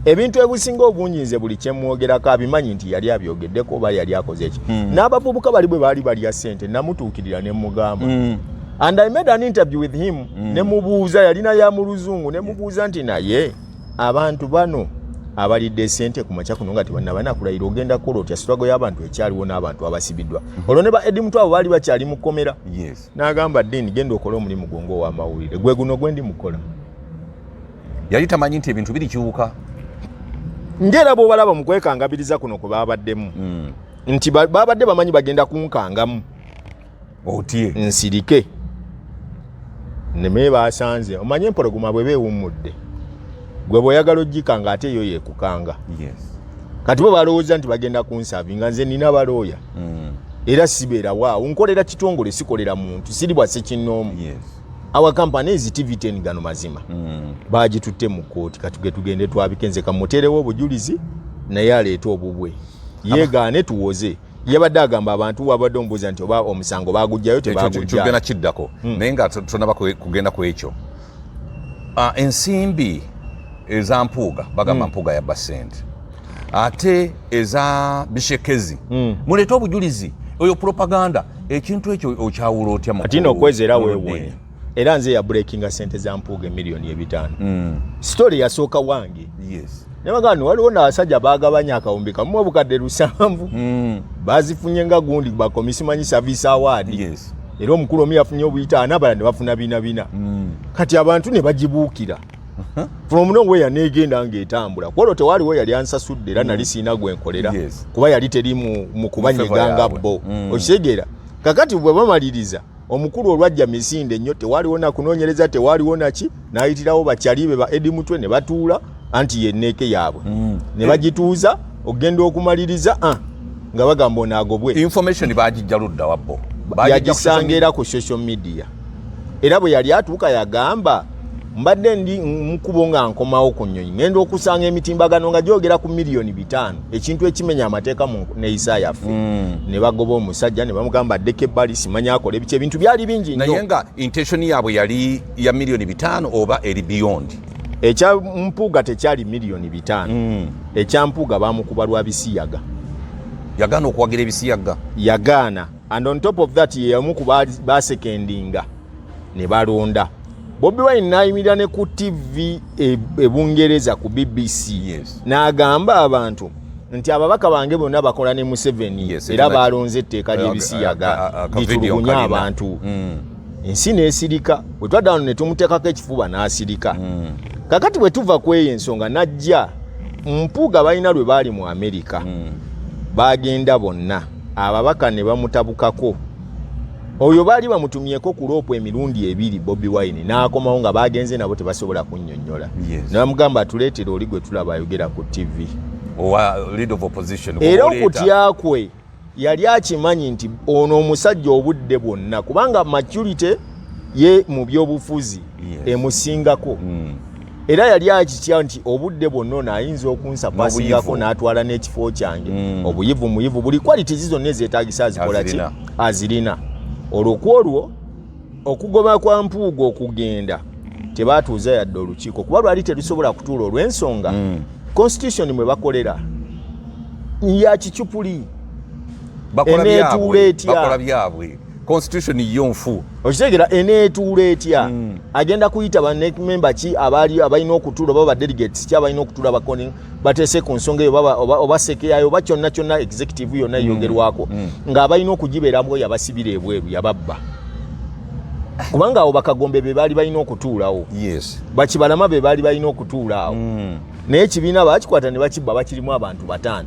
Ebintu ebisinga obungi buli kyemwogerako abimanyi nti yali abyogeddeko oba yali akoze eki. N'abavubuka bali bwe baali balya sente namutuukirira ne mugamba. And I made an interview with him. Ne mubuuza yalina ya mu luzungu ne mubuuza nti naye abantu bano abalidde sente ku makya kuno nga tebannaba kulayira ogenda kukola otya struggle y'abantu ekyaliwo n'abantu abasibiddwa. Olwo ne ba Eddie Mutwabo baali bakyali mu kkomera. N'agamba Dean genda okola omulimu gwongo w'amawulire gwe guno gwe ndi mukola. Yali tamanyi nti ebintu birikyuka. Ngera bw'obalaba mu kwekangabiriza kuno kwe babaddemu nti babadde bamanyi bagenda kunkangamu otye nsirike neme basanze omanye empologoma bwe beewummudde gwe bw'oyagala ogikanga ate yo yeekukanga. Kati bo balowooza nti bagenda kunsavinga nze nina balooya era sibeera waawo nkolera kitongole sikolera muntu siri bwa sekinnoomu. Our company is TV10 gano mazima baagitutte mu kkooti kati tugende twabikenze kamuteerewo obujulizi naye aleeta obubwe yeegaane tuwoze. Yabadde agamba abantu wabadde ombuuza nti oba omusango baagujjayo tebaagujjayo. Tugenda kiddako naye nga tonaba kugenda ku ekyo. Ensimbi eza mpuuga bagamba mpuuga yabba ssente. ate eza bishekezi muleta obujulizi oyo propaganda ekintu ekyo okyawula otya mu atino okwezera weewone era nze ya breaking sente za Mpuuga milioni 5 story yasooka wange yes nebagano waliwo n'abasajja baagabanya akawumbi kamu obukadde 7 bazifunye nga gundi ba komisimanyi service award yes era omukulu omu yafunye obuyitaana abala ne bafuna bina kati abantu ne bagibuukira from nowhere negenda ng'etambula kwolwo tewaliwo yali ansasudde era nali siina gwenkolera kuba yali teri mu kubanyeganga bo okitegeera kakati bwe bamaliriza omukulu olwajja misinde nnyo tewaliwo nakunoonyereza tewaliwo naki n'ayitirawo bakyalibe ba Edi Mutwe ne batuula anti yenneeke yaabwe ne bagituuza ogenda okumaliriza nga bagamba onaagobwe information bagijja ludda wabbo yagisanga era ku social media era bwe yali atuuka yagamba mbadde ndi mukubo nga nkomawo ku nnyonyi ngenda okusanga emitimbagano nga gyogera ku milioni 5 ekintu ekimenya amateeka mu neeyisa yaffe ne bagoba omusajja ne bamugamba addeko ebbali simanya akola ebiky ebintu byali bingi nnyo naye nga intention yaabwe yali ya milioni 5 oba eri beyond ekya Mpuuga tekyali milioni 5 ekya Mpuuga bamukuba lwa bisiyaga yagaana okuwagira ebisiyaga yagaana and on top of that yeyamu ku basekendinga ne balonda Bobi Wine nayimirira ne ku TV ebungereza ku BBC n'agamba abantu nti ababaka bange bonna bakola ne Museveni era balonze etteeka ly'ebisiyaga litulugunya abantu ensi n'esirika bwe twadda wano ne tumuteekako ekifuba n'asirika kakati bwe tuva ku eyo ensonga najja Mpuuga balina lwe baali mu Amerika bagenda bonna ababaka ne bamutabukako oyo baali bamutumyeko ku loopu emirundi 2 Bobi Wine n'akomawo nga bagenze nabo tebasobola kunnyonnyola n'amugamba atuleetera oli gwe tulaba ayogera ku TV leader of opposition era okutya kwe yali akimanyi nti ono omusajja obudde bwonna kubanga maturity ye mu byobufuzi emusingako era yali akitya nti obudde bwonna ono ayinza okunsapasingako n'atwala n'ekifo kyange obuyivu muyivu buli quality zizonna ezeetaagisa azikola ki azirina olwokwolwo okugoba kwa Mpuuga okugenda tebaatuuza yadde olukiiko kuba lwali terusobola kutuula olw'ensonga constitution mwe bakolera ya kicupuli bakola byabwe constitution yonfu okitegeera eneetuula etya agenda kuyita bannememba ki abalina okutuula baba delegates ki abalina okutuula bakoni bateese ku nsonga eyo oba sekeyayo oba kyonna kyonna executive yonna yogerwako nga abalina okugibeeramu yabasibira ebweru yababba kubanga abo bakagombe be baali balina okutuulawo bakibalama be baali balina okutuulaawo naye ekibiina bakikwata ne bakibba bakirimu abantu 5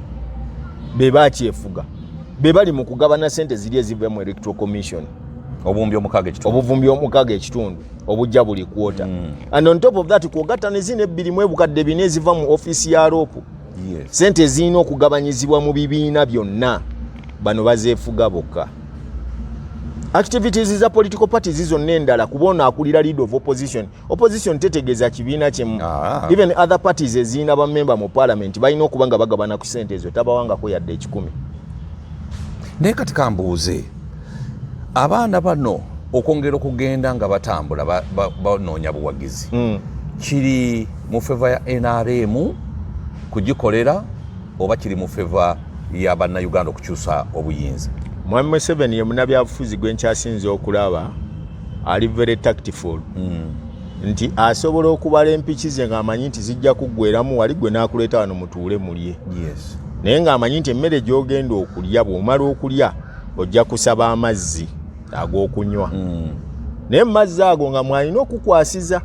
be bakyefuga be bali mu kugabana sente ziri eziva mu electoral commission obuvumbi omukaaga ekitundu obujja buli kwota and on top of that kwogatta ne zino 2 mu ebukadde 4 eziva mu office ya ropo sente zirina okugabanyizibwa mu bibiina byonna bano bazeefuga bokka activities za political parties zonna endala kubona akulira leader of opposition tetegeeza kibiina kyemu even other parties ezina bamemba mu parliament balina okuba nga bagabana ku sente ezo tabawangako yadde 10 naye kati kambuuze abaana bano okwongera okugenda nga batambula banoonya buwagizi kiri mu feva ya NRM kugikolera oba kiri mu feva ya bannayuganda okukyusa obuyinza Mwami Museveni ye munnabyabufuzi gwe nkyasinze okulaba ali very tactful nti asobola okubala empiki ze ng'amanyi nti zijja kuggweramu wali gwe n'akuleeta wano mutuule mulye naye ng'amanyi nti emmere gy'ogenda okulya bw'omala okulya ojja kusaba amazzi ag'okunywa naye mu mazzi ago nga mwalina okukwasiza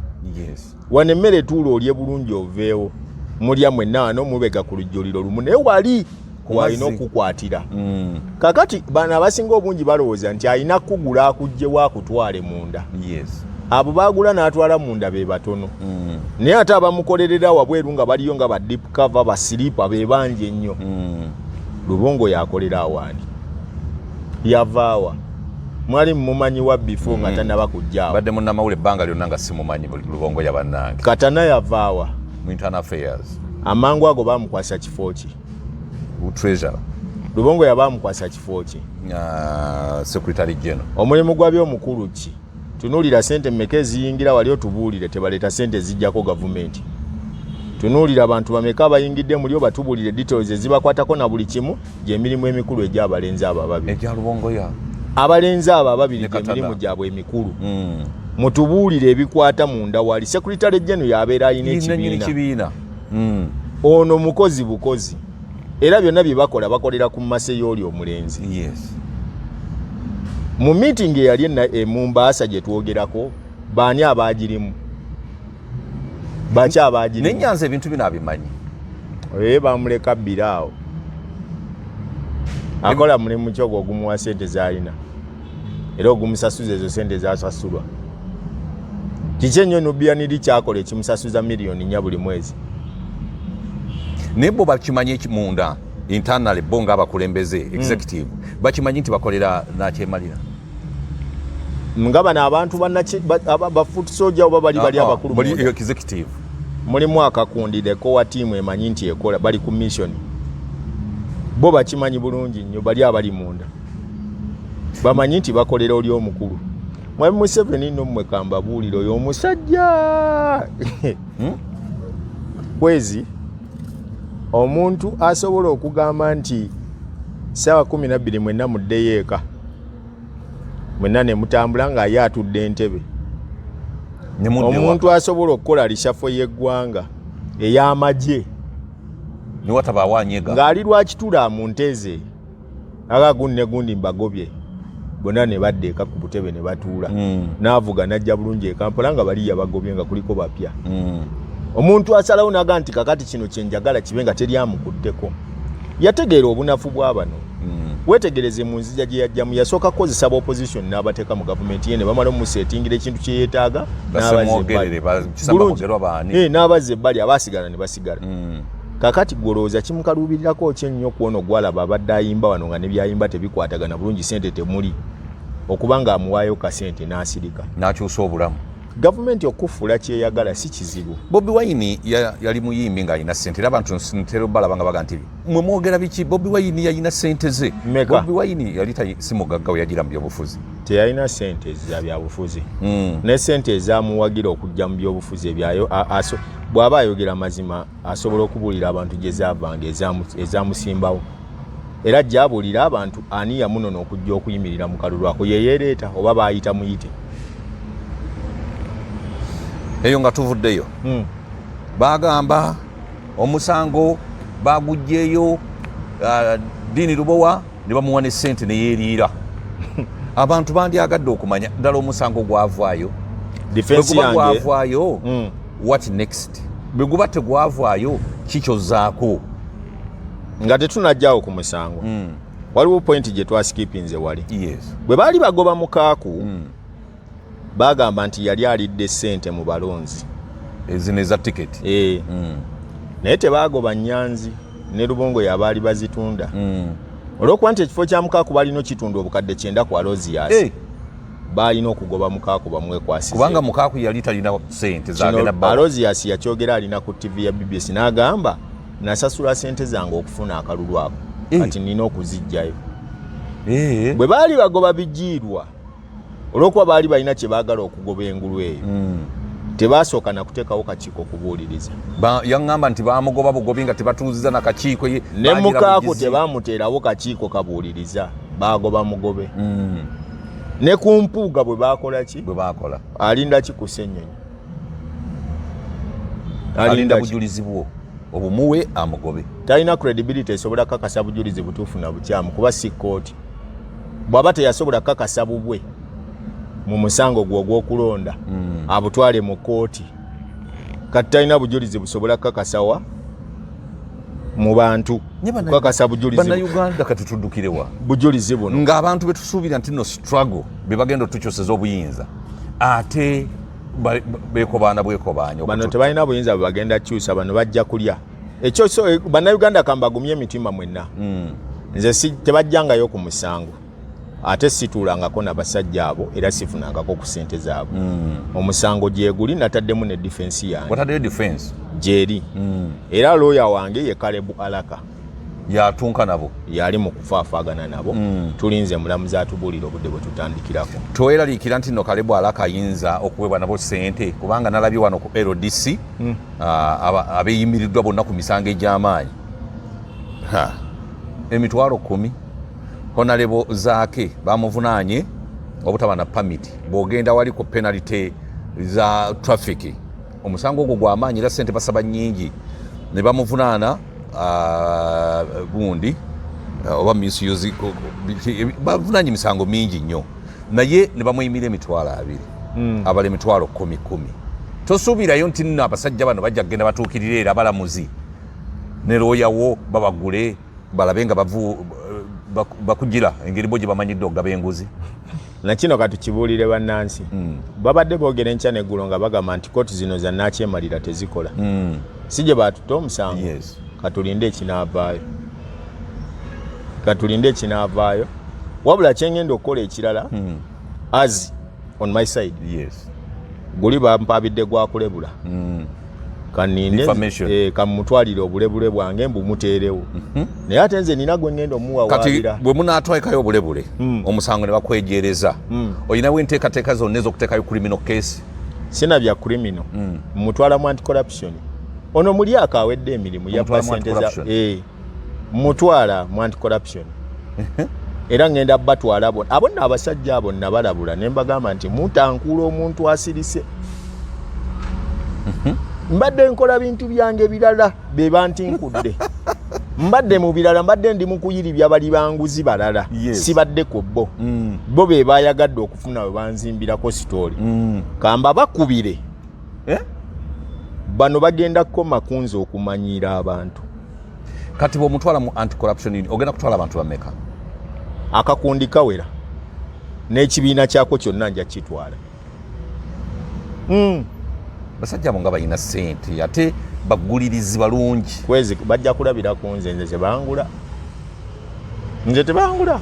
wano emmere tuula olye bulungi oveewo mulya mwenna wano mubega ku lujjuliro lumu naye wali walina okukwatira kakati bano abasinga obungi balowooza nti alina kugula akugjewo akutwale munda abo bagula n'atwala munda be batono naye ate abamukolerera wabweru nga baliyo nga ba deep cover basilipa be bangi ennyo Lubongo yakolera awaani yavaawa mwali mumumanyi wa before nga tanaba kujjaawo badde munnamawule ebbanga lyonna nga simumanyi Lubongo yabannange katana yavaawa mu internal affairs amangu ago bamukwasa kifo ki treasurer Lubongo yabamukwasa kifo ki secretary general omulimu gwa by'omukulu ki tunulira sente mmeka eziyingira wali otubuulire tebaleeta sente zijjako gavumenti tunuulira abantu bameka abayingidde muli batubulire details ezibakwatako na buli kimu gy'emirimu emikulu egy'abalenzi abo ababiri egya Lubongoya abalenzi abo ababiri gy'emirimu gyabwe emikulu mutubuulire ebikwata munda wali secretary general yabeera alina ekibiina ono mukozi bukozi era byonna bye bakolera ku mmase y'oli omulenzi mu meeting eyali mu Mbaasa gye twogerako baani abaagirimu baki abaagirimu n'Enyanza ebintu bino abimanyi bamuleka bbiraawo akola mulimu ki ogwo ogumuwa ssente z'alina era ogumusasuza ezo ssente zasasulwa kiki ennyo Nubian kyakola ekimusasuza miliyoni 4 buli mwezi naye bo bakimanyi munda internally bo ng'abakulembeze executive bakimanyi nti bakolera nakyemalira nga bano abantu bafoot soldier oba bali abakulu muri executive mulimu akakundireko wa tiimu emanyi nti ekola bali ku mission bo bakimanyi bulungi nnyo bali abali munda bamanyi nti bakolera oli omukulu mwami Museveni nno mmwe kambabuulira oyo omusajja kwezi omuntu asobola okugamba nti ssaawa 12 mwenna muddeyo eka mwenna ne mutambula nga ye atudde entebe omuntu asobola okukola lishafo y'eggwanga ey'amagye ng'ali lwakitula mu nteeze aga gundi ne gundi mbagobye bonna ne badda eka ku butebe ne batuula n'avuga n'ajja bulungi e Kampala nga bali yabagobye nga kuliko bapya omuntu asalawo naga nti kakati kino kyenjagala kibe nga teryamukuddeko yategeera obunafu bw'abano wetegereze mu nzija gye yajjamu yasooka kukozesa opposition n'abateeka mu gavumenti ye ne bamala omusetingira ekintu kye yeetaaga n'abazza ebbali abaasigala ne basigala kakati gwolowooza kimukaluubirirako ki ennyo okuwona ogwalaba abadde ayimba wano nga ne byayimba tebikwatagana bulungi sente temuli okuba nga amuwaayo kasente n'asirika n'akyusa obulamu gavumenti okufuula kyeyagala si kizibu. Bobi Wine yali muyimbi nga alina ssente era abantu ntero balaba nga baga nti mwe mwogera biki. Bobi Wine yalina ssente ze. Bobi Wine yali si mugagga we yagira mu byobufuzi. Teyalina ssente za byabufuzi. Ne ssente ezaamuwagira okujja mu byobufuzi ebyayo bw'aba ayogera mazima asobola okubuulira abantu gye zaavanga ezaamusimbawo. Era gy'abuulira abantu ani yamunono okujja okuyimirira mu kalulu ako ye yeereeta oba baayita muyite. Eyo nga tuvuddeyo bagamba omusango bagugyeyo Dini Lubowa ne bamuwa ne ssente ne yeeriira. Abantu bandyagadde okumanya ddala omusango gwavaayo defense yange gwavaayo what next bwe guba tegwavaayo kikyozaako nga tetunajjaawo ku musango. Waliwo point gye twaskipinze wali. Yes. Bwe baali bagoba mukaaku bagamba nti yali alidde ssente mu balonzi ezino eza tiketi naye tebagoba Nyanzi ne Lubongo yabaali bazitunda olw'okuba nti ekifo kya mukaaku balina kitunda obukadde 9 ku Alozias balina okugoba mukaaku bamwekwasize kubanga mukaaku yali talina ssente zagenda bba. Alozias yakyogera alina ku TV ya BBS n'agamba nasasula ssente zange okufuna akalulu ako kati nina okuzijjayo. Bwe baali bagoba bijiirwa olw'okuba baali balina kye baagala okugoba engulu eyo tebaasooka na kuteekawo kakiiko kubuuliriza. Yaŋŋamba nti baamugoba bugobi nga tebatuuziza na kakiiko ye ne mukaako tebaamuteerawo kakiiko kabuuliriza bagoba mugobe. Ne ku mpuuga bwe baakola ki bwe baakola alinda ki ku Ssennyonyi alinda bujulizi bwo obumuwe amugobe. Talina credibility esobola kakasa bujulizi butuufu na bukyamu kuba si kkooti bw'aba teyasobola kakasa bubwe mu musango gwo ogw'okulonda abutwale mu kkooti kati talina bujulizi busobola kakasawa mu bantu kakasa bujulizi. Bannayuganda kati tuddukirewa bujulizi buno ng'abantu betusuubira nti no struggle be bagenda otukyoseza obuyinza ate beekobaana bwekobaanya. Bano tebalina buyinza bwe bagenda kyusa bano bajja kulya ekyo. Bannayuganda kambagumye emitima mwenna nze tebajjangayo ku musango ate situulangako n'abasajja abo era sifunangako ku ssente zaabwe. Omusango gyeguli nataddemu ne defense yange. Wataddeyo defense gyeri era lawyer wange ye Kalebu Alaka yatunka nabo yali mu kufaafagana nabo tulinze mulamuzi atubuulira obudde bwe tutandikirako toweraliikira nti nno kale bw'alaka ayinza okuweebwa nabo ssente kubanga nalabye wano ku LDC abeeyimiriddwa bonna ku misango egy'amaanyi emitwalo 10 honalebo zaake bamuvunaanye obutaba na pamiti bw'ogenda wali ku penalite za traffic omusango ogwo gw'amaanyi era ssente basaba nnyingi ne bamuvunaana gundi oba misuse bavunaanye emisango mingi nnyo naye ne bamuyimira emitwalo 2 abala emitwalo 10 tosuubirayo nti nno abasajja bano bajja kgenda batuukirira era balamuzi ne looyawo babagule balabe nga bakugira engeri bo gye bamanyidde okugaba enguzi nakino katukibuulire bannansi babadde boogera enkya neggulo nga bagamba nti kooti zino zannakyemalira tezikola si gye baatuta omusango katulinde ekinaavaayo wabula kyengenda okukola ekirala as on my side guli bampabidde gwakulebula kaninde kamutwalire obulebule bwange mbumuteerewo naye ate nze nina gwe ngenda omuwawalira kati bwe munaatwalikayo obulebule omusango ne bakwejeereza olinawo enteekateeka zonna ez'okuteekayo criminal case sina bya criminal mutwala mu anti-corruption ono muli akawedde emirimu ya pasente za mutwala mu anti-corruption era ngenda batwala abonna abasajja abo nabalabula ne mbagamba nti mutankuula omuntu asirise mbadde nkola bintu byange birala be bantinkudde mbadde mu birala mbadde ndi mu kuyiribya bali banguzi balala sibadde ku bo be bayagadde okufuna we banzimbirako sitooli kamba bakubire bano bagenda kukoma kunze okumanyiira abantu kati bw'omutwala mu anti-corruption ogenda kutwala abantu bameka akakundi kawera n'ekibiina kyako kyonna nja kitwala basajja abo nga balina ssente ate bagulirizi balungi kwezi bajja kulabira ku nze tebangula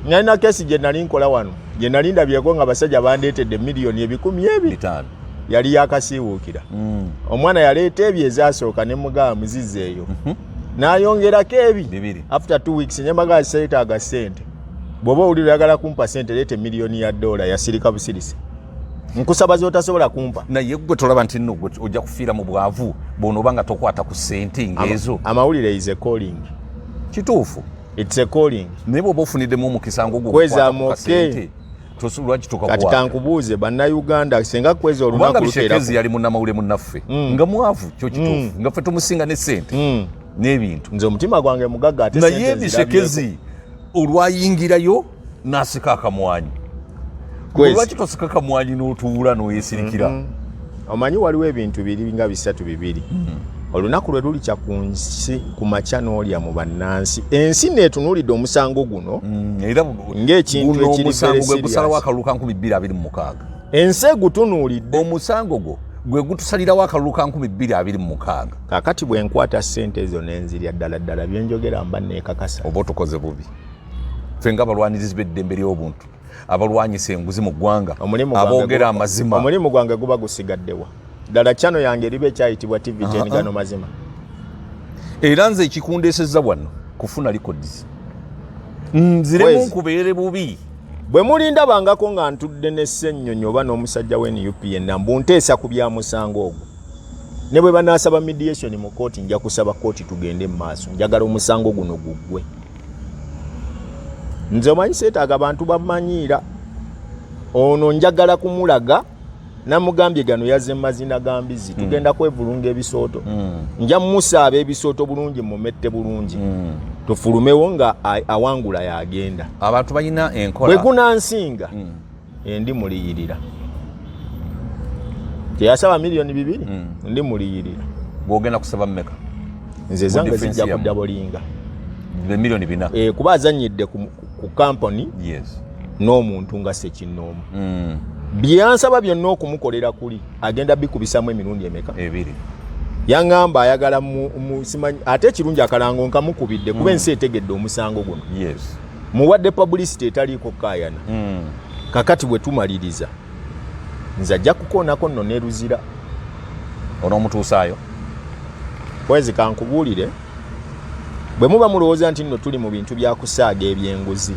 nalina kesi gye nali nkola wano gye nali ndabyeko nga basajja bandeetedde miliyoni 200,000 yali yakasiiwuukira omwana yaleeta ebyo ezasooka ne mugaba muzizeeyo n'ayongerako ebi after 2 weeks nyemaga seetaaga ssente bw'oba owulira oyagala kumpa ssente leete miliyoni ya $1 yasirika busirisi nkusaba zotasobola kumpa naye gwe tolaba nti nno ojja kufiira mu bwavu bw'onooba nga tokwata ku ssente ng'ezo amawulire is a calling kituufu it's a calling naye bw'oba ofuniddemu omukisango gwo kwezaamuke lwaki kati kankubuuze bannayuganda senga kwezi olunaku bishekezi yali munnamawulire munnaffe nga mwavu kyo kituufu nga ffe tumusinga ne ssente n'ebintu nze omutima gwange mugagga ate naye bishekezi olwayingirayo n'asika akamwanyi lwaki tosika kamwanyi n'otuula n'oyesirikira omanyi waliwo ebintu biri nga 3 olunaku lwe lulikya ku nsi ku makya n'olya mu bannansi ensi neetunuulidde omusango guno era ng'ekintu omusango gwe gusalawo akalulu ka 2026 ensi egutunuulidde omusango gwo gwe gutusalirawo akalulu ka 2026 kaakati bwe nkwata ssente ezo n'enzirya ddala byenjogera mba neekakasa oba otukoze bubi ffe nga abalwanirizi b'eddembe ly'obuntu abalwanyisa enguzi mu ggwanga aboogera amazima omulimu gwange guba gusigaddewa ddala kyano yange eriba ekyayitibwa tv gyenigano mazima era nze ekikundeesezza wano kufuna likodizi nziremu nkubeere bubi bwe mulindabangako nga ntudde n'essennyonyi oba n'omusajja w'NUP yenna mbunteesa ku bya musango ogwo ne bwe banaasaba mediation mu kooti nja kusaba kooti tugende mu maaso njagala omusango guno guggwe nze omanyi seetaaga abantu bamanyiira ono njagala kumulaga namugambye gano yazze mazina gambizi tugenda kwevulunga ebisooto nja musaaba ebisooto bulungi mumette bulungi tufulumewo nga awangula yagenda abantu balina enkola bwe gunansinga ndi muliyirira teyasaba miliyoni 2 ndi muliyirira bw'ogenda kusaba mmeka nze zange zijja kuddabolinga miliyoni 4 kuba azanyidde ku kampani n'omuntu nga Ssekinnoomu byansaba byonna okumukolera kuli agenda bikubisamu emirundi emeka 2 yaŋŋamba ayagala simanyi ate ekirungi akalango nkamukubidde kuba ensi etegedde omusango guno muwadde publicity etaliiko kaayana kakati bwe tumaliriza nze ajja kukoonako nno neruzira onoomutuusaayo kwezi kankubuulire bwe muba mulowooza nti nno tuli mu bintu bya kusaaga ebyenguzi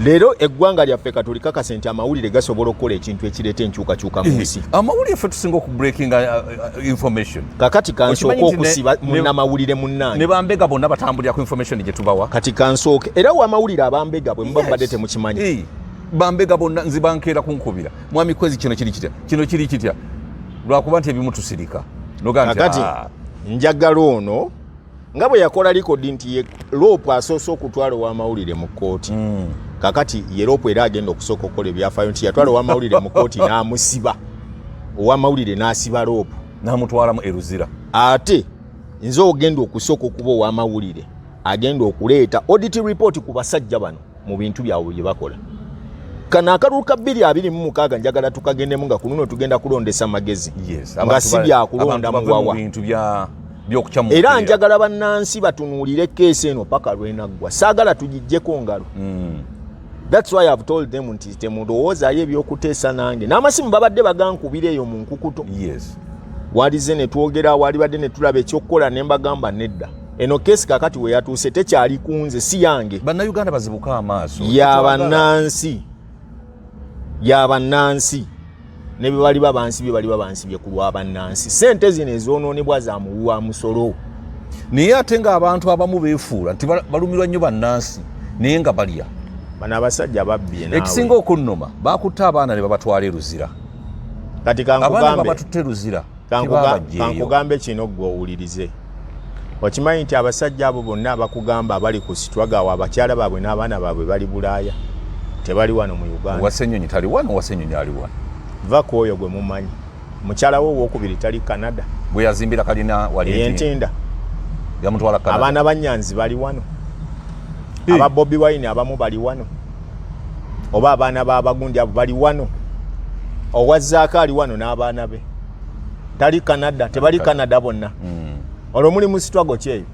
leero eggwanga lyaffe katulikakase nti amawulire gasobola okukola ekintu ekireeta enkyukakyuka mu nsi amawulire ffe tusinga okubreakinga information kakati kansooka okusiba munnamawulire munnange ne bambega bonna batambulira ku information gye tubawa kati kansooke era wamawulire abambega bwe muba mbadde temukimanyi bambega bonna nzibankeera kunkubira mwami kwezi kino kiri kitya lwakuba nti ebimu tusirika kakati njagala ono nga bwe yakola likodi nti Rope asoose okutwala ow'amawulire mu kkooti kakati ye Rope era agenda okusooka okukola ebyafaayo nti yatwala ow'amawulire mu kkooti n'amusiba ow'amawulire n'asiba Rope n'amutwalamu eruzira ate nze ogenda okusooka okuba ow'amawulire agenda okuleeta audit report ku basajja bano mu bintu byabwe bye bakola kana akalulu ka 2026 njagala tukagendemu nga kununo tugenda kulondesa magezi nga si byakulonda mu wawa era njagala bannansi batunuulire keesi eno paka lwenaggwa saagala tugijjeko ngalo that's why I've told them nti temulowoozaayo ebyokuteesa nange n'amasimu babadde bagankubira eyo mu nkukuto walize ne twogera walibadde ne tulaba ekyokukola ne mbagamba nedda eno keesi kakati we yatuuse tekyali kunze si yange bannayuganda bazibuka amaaso y'abannansi ne bye bali babansibye ku lw'abannansi sente zino ezoonoonebwa za muwuwa musolo naye ate ng'abantu abamu beefuula nti balumirwa nnyo bannansi naye nga balya bano abasajja babbye naawe ekisinga okunnuma bakutte abaana ne babatwala eruzira kati abaana babatutte eruzira kankugambe kino gwe owulirize okimanyi nti abasajja abo bonna abakugamba abali ku sitwagawo abakyala baabwe n'abaana baabwe bali Bulaaya tebali wano mu Uganda Uwasenyonyi tali wano Uwasenyonyi ali wano vako oyo gwe mumanyi mukyala wo owokubiri tali Canada bwe yazimbira kalina wali entinda yamutwala Canada abaana banyanzi bali wano aba Bobi Wine abamu bali wano oba abaana b'abagundi abo bali wano owazaaka ali wano n'abaana be tali Canada tebali Canada bonna olwo muli mu sitwago kyeyo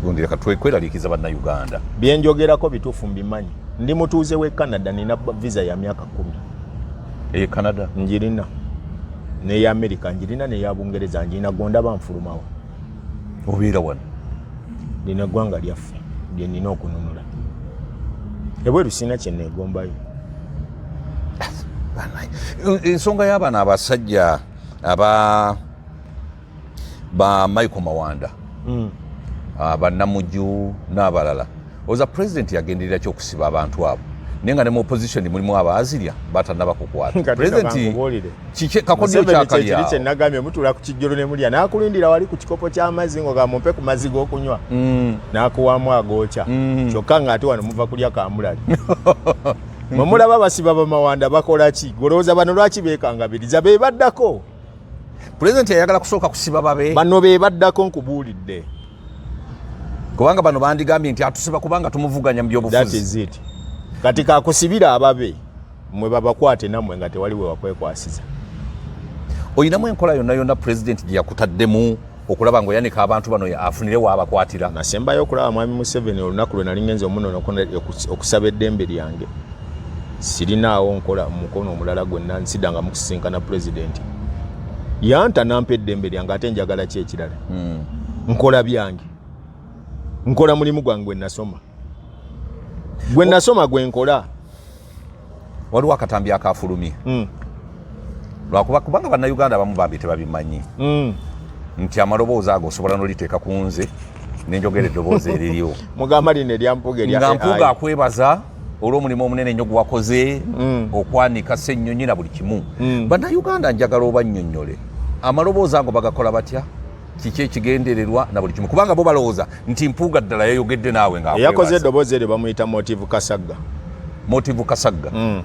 gundi leka twekweraliikiza bannayuganda byenjogerako bituufu mbimanyi ndi mutuuze w'e Canada nina visa ya myaka 10 Canada njirina neya America njirina neya Bungereza njirina gonda banfulumawo obeera wano lina ggwanga lyaffe lye nina okununula ebweru sina kye neegombayo ensonga y'abaana abasajja ba Michael Mawanda bannamuju n'abalala oza president yagenderera kyokusiba abantu abo naye nga ne mu opposition mulimu abaazirya batanaba kukwata president kakodyo kyakalya kye nagambye mutula ku kijjolo ne mulya n'akulindira wali ku kikopo ky'amazzi nga mumpe ku mazzi g'okunywa n'akuwamu agoocha kyokka ng'ate wano muva kulya kamulali mwemulaba basiba bamawanda bakola ki golowooza bano lwaki beekangabiriza be baddako president yayagala kusooka kusiba babe bano be baddako nkubuulidde kubanga bano bandigambye nti atusiba kubanga tumuvuganya mu byobufuzi kati kakusibira ababe mwe babakwate nammwe nga tewali we wakwekwasiza oyinamu enkola yonna president gye yakutaddemu okulaba ng'oyanika abantu bano afunire waabakwatira nasembayo okulaba mwami Museveni olunaku lwe nali ngenze omunono okusaba eddembe lyange sirinaawo nkola mukono omulala gwonna nsidanga mu kusisinkana president yanta nampa eddembe lyange ate njagala ki ekirala nkola byange nkola mulimu gwange gwe nasoma gwe nkola waliwo akatambi akafulumye lwakuba kubanga bannayuganda abamu bambi tebabimanyi nti amaloboozi ago osobola noliteeka ku nze nenjogera eddoboozi eririwo mugamba lino eryampuga nga mpuga akwebaza olw'omulimu omunene nnyo gwakoze okwanika ssennyonyi na buli kimu bannayuganda njagala obannyonnyole amaloboozi ago bagakola batya kiki ekigendererwa na buli kimu kubanga bo balowooza nti mpuuga ddala yayogedde naawe nga yakoze eddoboozi eryo bamuyita Motive Kasagga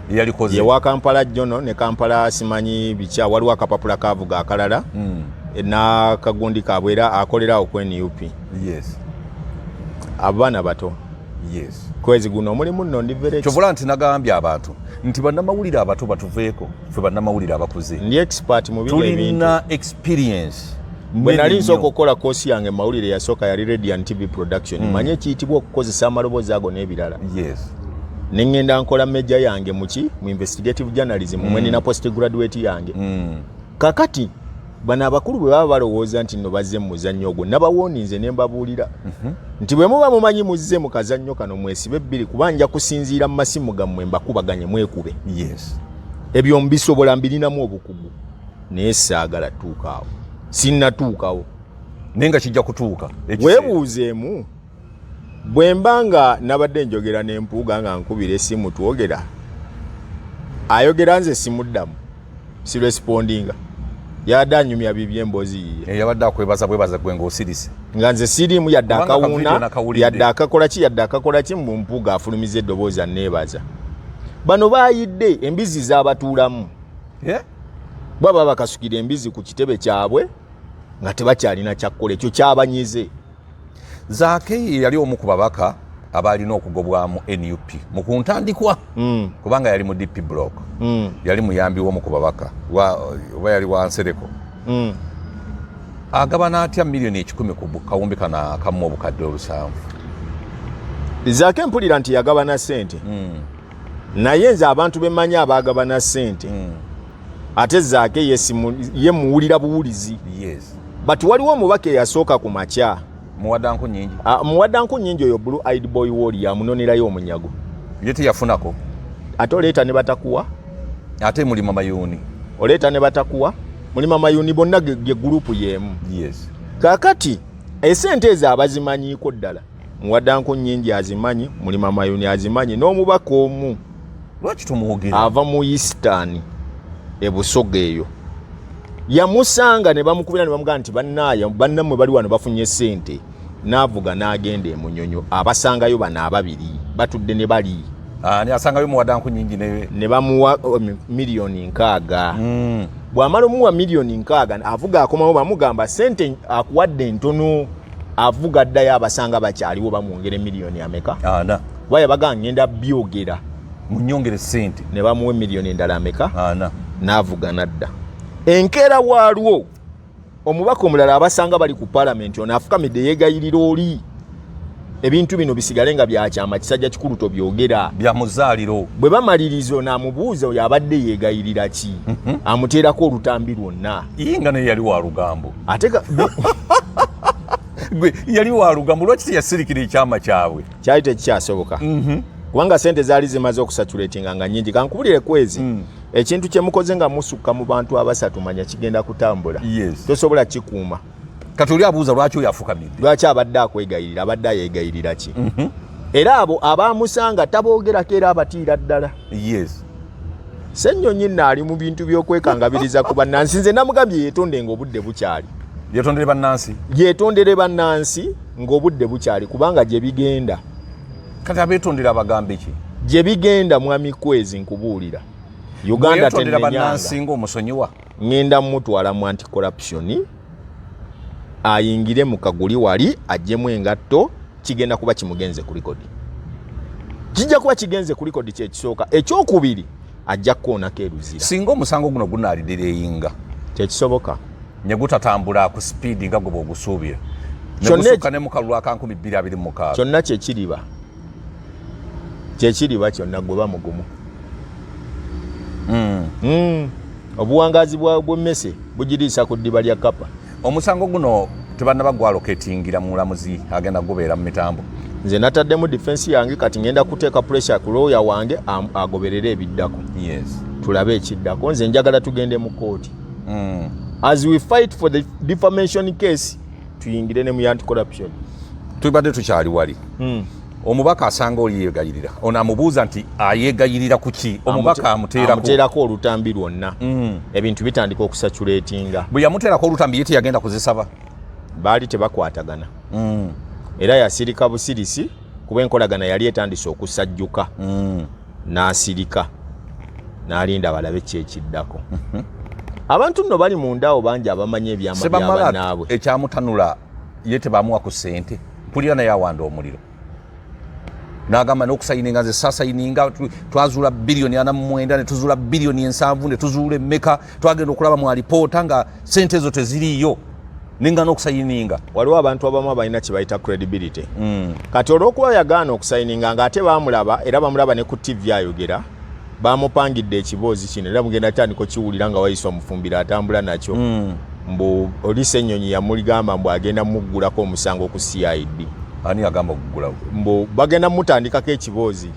yalikoze yewa Kampala Jono ne Kampala simanyi bikya waliwo akapapula kaavuga akalala n'akagundi kaabwe era akolera okwe NUP abaana bato kwezi guno omulimu nno ndi very kyovula nti nagambye abantu nti bannamawulire abato batuveeko ffe bannamawulire abakuze ndi expert mu bino ebintu tulina experience bwe nali nsooka okukola koosi yange mawulire yasooka yali Radiant TV production manye ekiyitibwa okukozesa amaloboozi ago n'ebirala ne ngenda nkola meja yange mu investigative journalism mwe nina post graduate yange kakati bano abakulu bwe baba balowooza nti nno bazze mu muzannyo ogwo nabawoninze ne mbabuulira nti bwe muba mumanyi muzze mu kazannyo kano mwesibe ebbiri kuba nja kusinziira mu masimu gammwe mbakubaganye mwekube ebyo mbisobola mbirinamu obukugu naye saagala tuukaawo sinnatuukawo naye nga kijja kutuuka weebuuzeemu bwe mba nga nabadde njogera n'empuuga nga nkubira essimu twogera ayogera nze simuddamu sirespondinga yadde anyumya bibi emboozi yiye yabadde akwebaza bwebaza gwe ng'osirise nga nze siriimu yadde akawuuna yadde akakola ki mu mpuuga afulumiza eddoboozi anneebaza bano baayidde embizi z'abatuulamu bwaba bakasukira embizi ku kitebe kyabwe nga tebakyalina kyakkola ekyo kyabanyize Zaake yali omu ku babaka abalina okugobwamu NUP mu kuntandikwa kubanga yali mu DP block yali muyambi w'omu ku babaka oba yali wa Nsereko agabana atya milioni 10 ku kawumbi kana kamu obukadde 7 Zaake mpulira nti yagabana ssente naye nze abantu bemmanya abagabana ssente ate Zaake ye muwulira buwulizi but waliwo omubaka eyasooka ku makya muwadanku nyingi muwadanku nyingi oyo Blue Eyed Boy Woli yamunonerayo omunyago yete yafunako ate oleeta ne batakuwa ate mulima mayuni oleeta ne batakuwa mulima mayuni bonna ge gurupu yemu kakati esente ezo abazimanyiiko ddala muwadanku nyingi azimanyi mulima mayuni azimanyi n'omubaka omu lwaki tumuwogera ava mu Eastern ebusoga eyo yamusanga ne bamukubira ne bamugamba nti bannammwe bali wano bafunye ssente n'avuga n'agenda e Munyonyo abasangayo bano ababiri batudde ne bali ani asangayo muwadanku nyingi ne bamuwa miliyoni 6 bw'amala omuwa miliyoni 6 avuga akomawo bamugamba ssente akuwadde ntono avuga ddayo abasanga bakyaliwo bamwongere miliyoni ameka baya baga ngenda byogera munyongere ssente ne bamuwa miliyoni endala ameka n'avuga nadda enkeera waalwo omubaka omulala abasanga bali ku parliament ono afukamidde yeegayirira oli ebintu bino bisigale nga byakyama kisajja kikulu tobyogera bya muzaaliro bwe bamaliriza n'amubuuza oyo abadde yeegayirira ki amuteerako olutambi lwonna nga naye yali wa lugambo ate gwe yali wa lugambo lwaki teyasirikira ekyama kyabwe kyali tekikyasoboka kubanga sente zaali zimaze okusatulatinga nga nnyingi kankubulire kwezi ekintu kye mukoze nga musukka mu bantu abasatu manya kigenda kutambula tosobola kikuuma kati oli abuuza lwaki oyo afukamidde lwaki abadde akwegayirira abadde ayeegayirira ki era abo abaamusanga taboogerako era abatiira ddala Ssennyonyi nno ali mu bintu by'okwekangabiriza ku bannansi nze namugambye yeetonde ng'obudde bukyali yeetondere bannansi ng'obudde bukyali kubanga gye bigenda kati abeetondera abagambe ki gye bigenda mwami kwezi nkubuulira Uganda tennenyanga omusonyiwa ngenda mutwala mu anti-corruption ayingire mu kaguli wali ajjemu engatto kigenda kuba kimugenze ku likodi kijja kuba kigenze ku likodi kyekisooka ekyokubiri ajja kukoonako eruzira singa omusango guno gunaalidira eyinga kyekisoboka nye gutatambula ku sipiidi nga gwe bw'ogusuubira negusukka ne mu kalulu aka 2026 kyonna kyekiriba kyonna gwe bamugumu obuwangazi bw'emmese bugiriisa ku ddiba lya kapa omusango guno tebanaba gwaloketingira mulamuzi agenda gubeera mu mitambo nze nataddemu defense yange kati ngenda kuteeka pressure ku lawyer wange agoberere ebiddako tulabe ekiddako nze njagala tugende mu kooti as we fight for the defamation case tuyingire ne mu anti-corruption tubadde tukyali wali omubaka asanga oli yeegayirira ono amubuuza nti ayeegayirira ku ki omubaka amuteerako olutambi lwonna ebintu bitandika okusatulatinga bwe yamuteerako olutambi ye teyagenda kuzisaba baali tebakwatagana era yasirika busirisi kuba enkolagana yali etandise okusajjuka n'asirika n'alinda balabe kyekiddako abantu nno bali mundaawo bangi abamanyi ebyama byabanaabwe ekyamutanula ye tebamuwa ku ssente mpulira naye awanda omuliro n'agamba n'okusayininga nze saasayininga twazuula biliyoni 49 ne tuzuula biliyoni 7 ne tuzuula emmeka twagenda okulaba mu alipoota nga ssente ezo teziriiyo ninga n'okusayininga waliwo abantu abamu abalina kye bayita credibility kati olw'okuba yagaana okusayininga ng'ate baamulaba era bamulaba ne ku TV ayogera bamupangidde ekiboozi kino era mugenda tandika kiwulira nga wayisa omufumbira atambula nakyo mbu oli Ssenyonyi yamuligamba mbu agenda muggulako omusango ku CID. Ani agamba okuggulawo? Mbu bagenda mutandikako ekiboozi